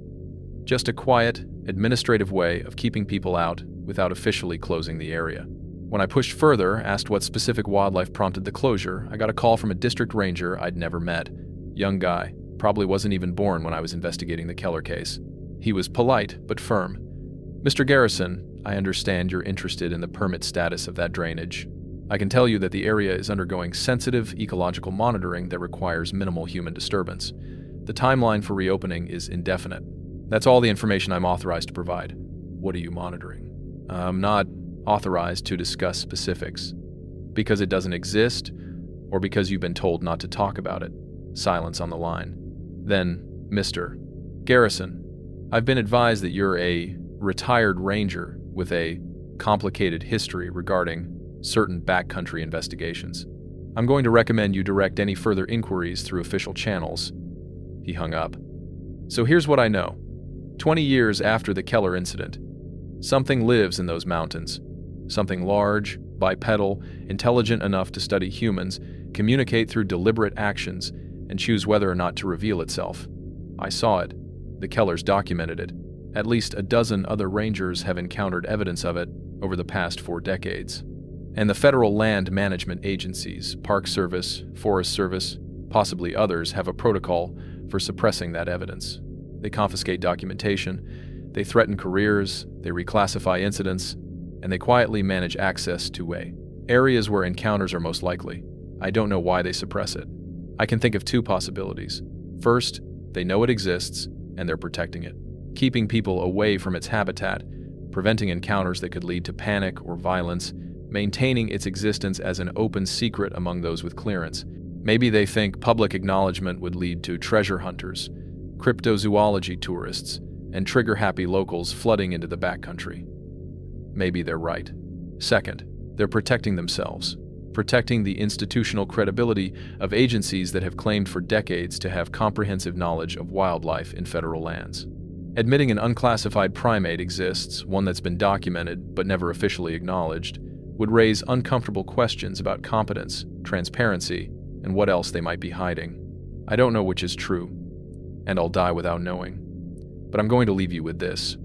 Just a quiet, administrative way of keeping people out without officially closing the area. When I pushed further, asked what specific wildlife prompted the closure, I got a call from a district ranger I'd never met. Young guy, probably wasn't even born when I was investigating the Keller case. He was polite, but firm. Mr. Garrison, I understand you're interested in the permit status of that drainage. I can tell you that the area is undergoing sensitive ecological monitoring that requires minimal human disturbance. The timeline for reopening is indefinite. That's all the information I'm authorized to provide. What are you monitoring? I'm not authorized to discuss specifics. Because it doesn't exist, or because you've been told not to talk about it. Silence on the line. Then, Mr. Garrison, I've been advised that you're a retired ranger with a complicated history regarding certain backcountry investigations. I'm going to recommend you direct any further inquiries through official channels. He hung up. So here's what I know. 20 years after the Keller incident, something lives in those mountains. Something large, bipedal, intelligent enough to study humans, communicate through deliberate actions, and choose whether or not to reveal itself. I saw it. The Kellers documented it. At least a dozen other rangers have encountered evidence of it over the past 4 decades. And the federal land management agencies, Park Service, Forest Service, possibly others, have a protocol for suppressing that evidence. They confiscate documentation, they threaten careers, they reclassify incidents, and they quietly manage access to areas where encounters are most likely. I don't know why they suppress it. I can think of 2 possibilities. First, they know it exists, and they're protecting it, keeping people away from its habitat, preventing encounters that could lead to panic or violence, maintaining its existence as an open secret among those with clearance. Maybe they think public acknowledgement would lead to treasure hunters, cryptozoology tourists, and trigger-happy locals flooding into the backcountry. Maybe they're right. Second, they're protecting themselves, protecting the institutional credibility of agencies that have claimed for decades to have comprehensive knowledge of wildlife in federal lands. Admitting an unclassified primate exists, one that's been documented but never officially acknowledged, would raise uncomfortable questions about competence, transparency, and what else they might be hiding. I don't know which is true, and I'll die without knowing. But I'm going to leave you with this.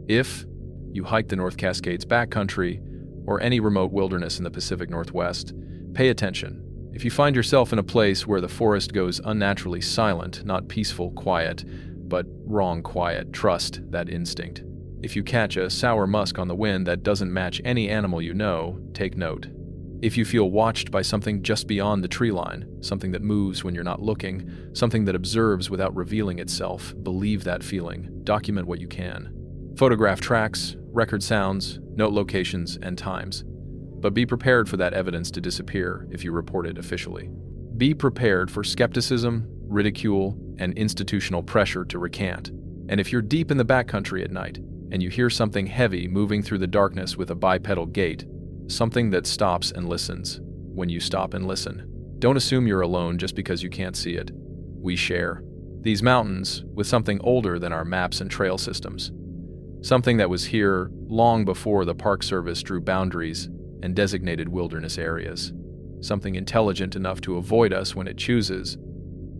If you hike the North Cascades backcountry, or any remote wilderness in the Pacific Northwest, pay attention. If you find yourself in a place where the forest goes unnaturally silent, not peaceful quiet, but wrong quiet, trust that instinct. If you catch a sour musk on the wind that doesn't match any animal you know, take note. If you feel watched by something just beyond the tree line, something that moves when you're not looking, something that observes without revealing itself, believe that feeling. Document what you can. Photograph tracks, record sounds, note locations and times. But be prepared for that evidence to disappear if you report it officially. Be prepared for skepticism, ridicule, and institutional pressure to recant. And if you're deep in the backcountry at night, and you hear something heavy moving through the darkness with a bipedal gait, something that stops and listens, when you stop and listen, don't assume you're alone just because you can't see it. We share these mountains with something older than our maps and trail systems. Something that was here long before the Park Service drew boundaries and designated wilderness areas. Something intelligent enough to avoid us when it chooses,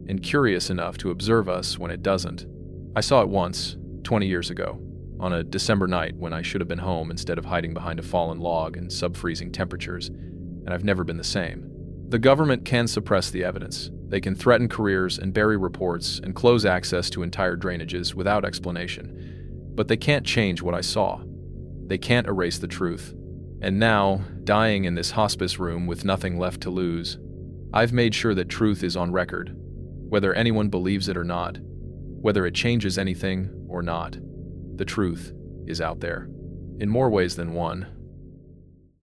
and curious enough to observe us when it doesn't. I saw it once, 20 years ago, on a December night when I should have been home instead of hiding behind a fallen log in sub-freezing temperatures, and I've never been the same. The government can suppress the evidence. They can threaten careers and bury reports and close access to entire drainages without explanation. But they can't change what I saw. They can't erase the truth. And now, dying in this hospice room with nothing left to lose, I've made sure that truth is on record, whether anyone believes it or not, whether it changes anything or not. The truth is out there. In more ways than one.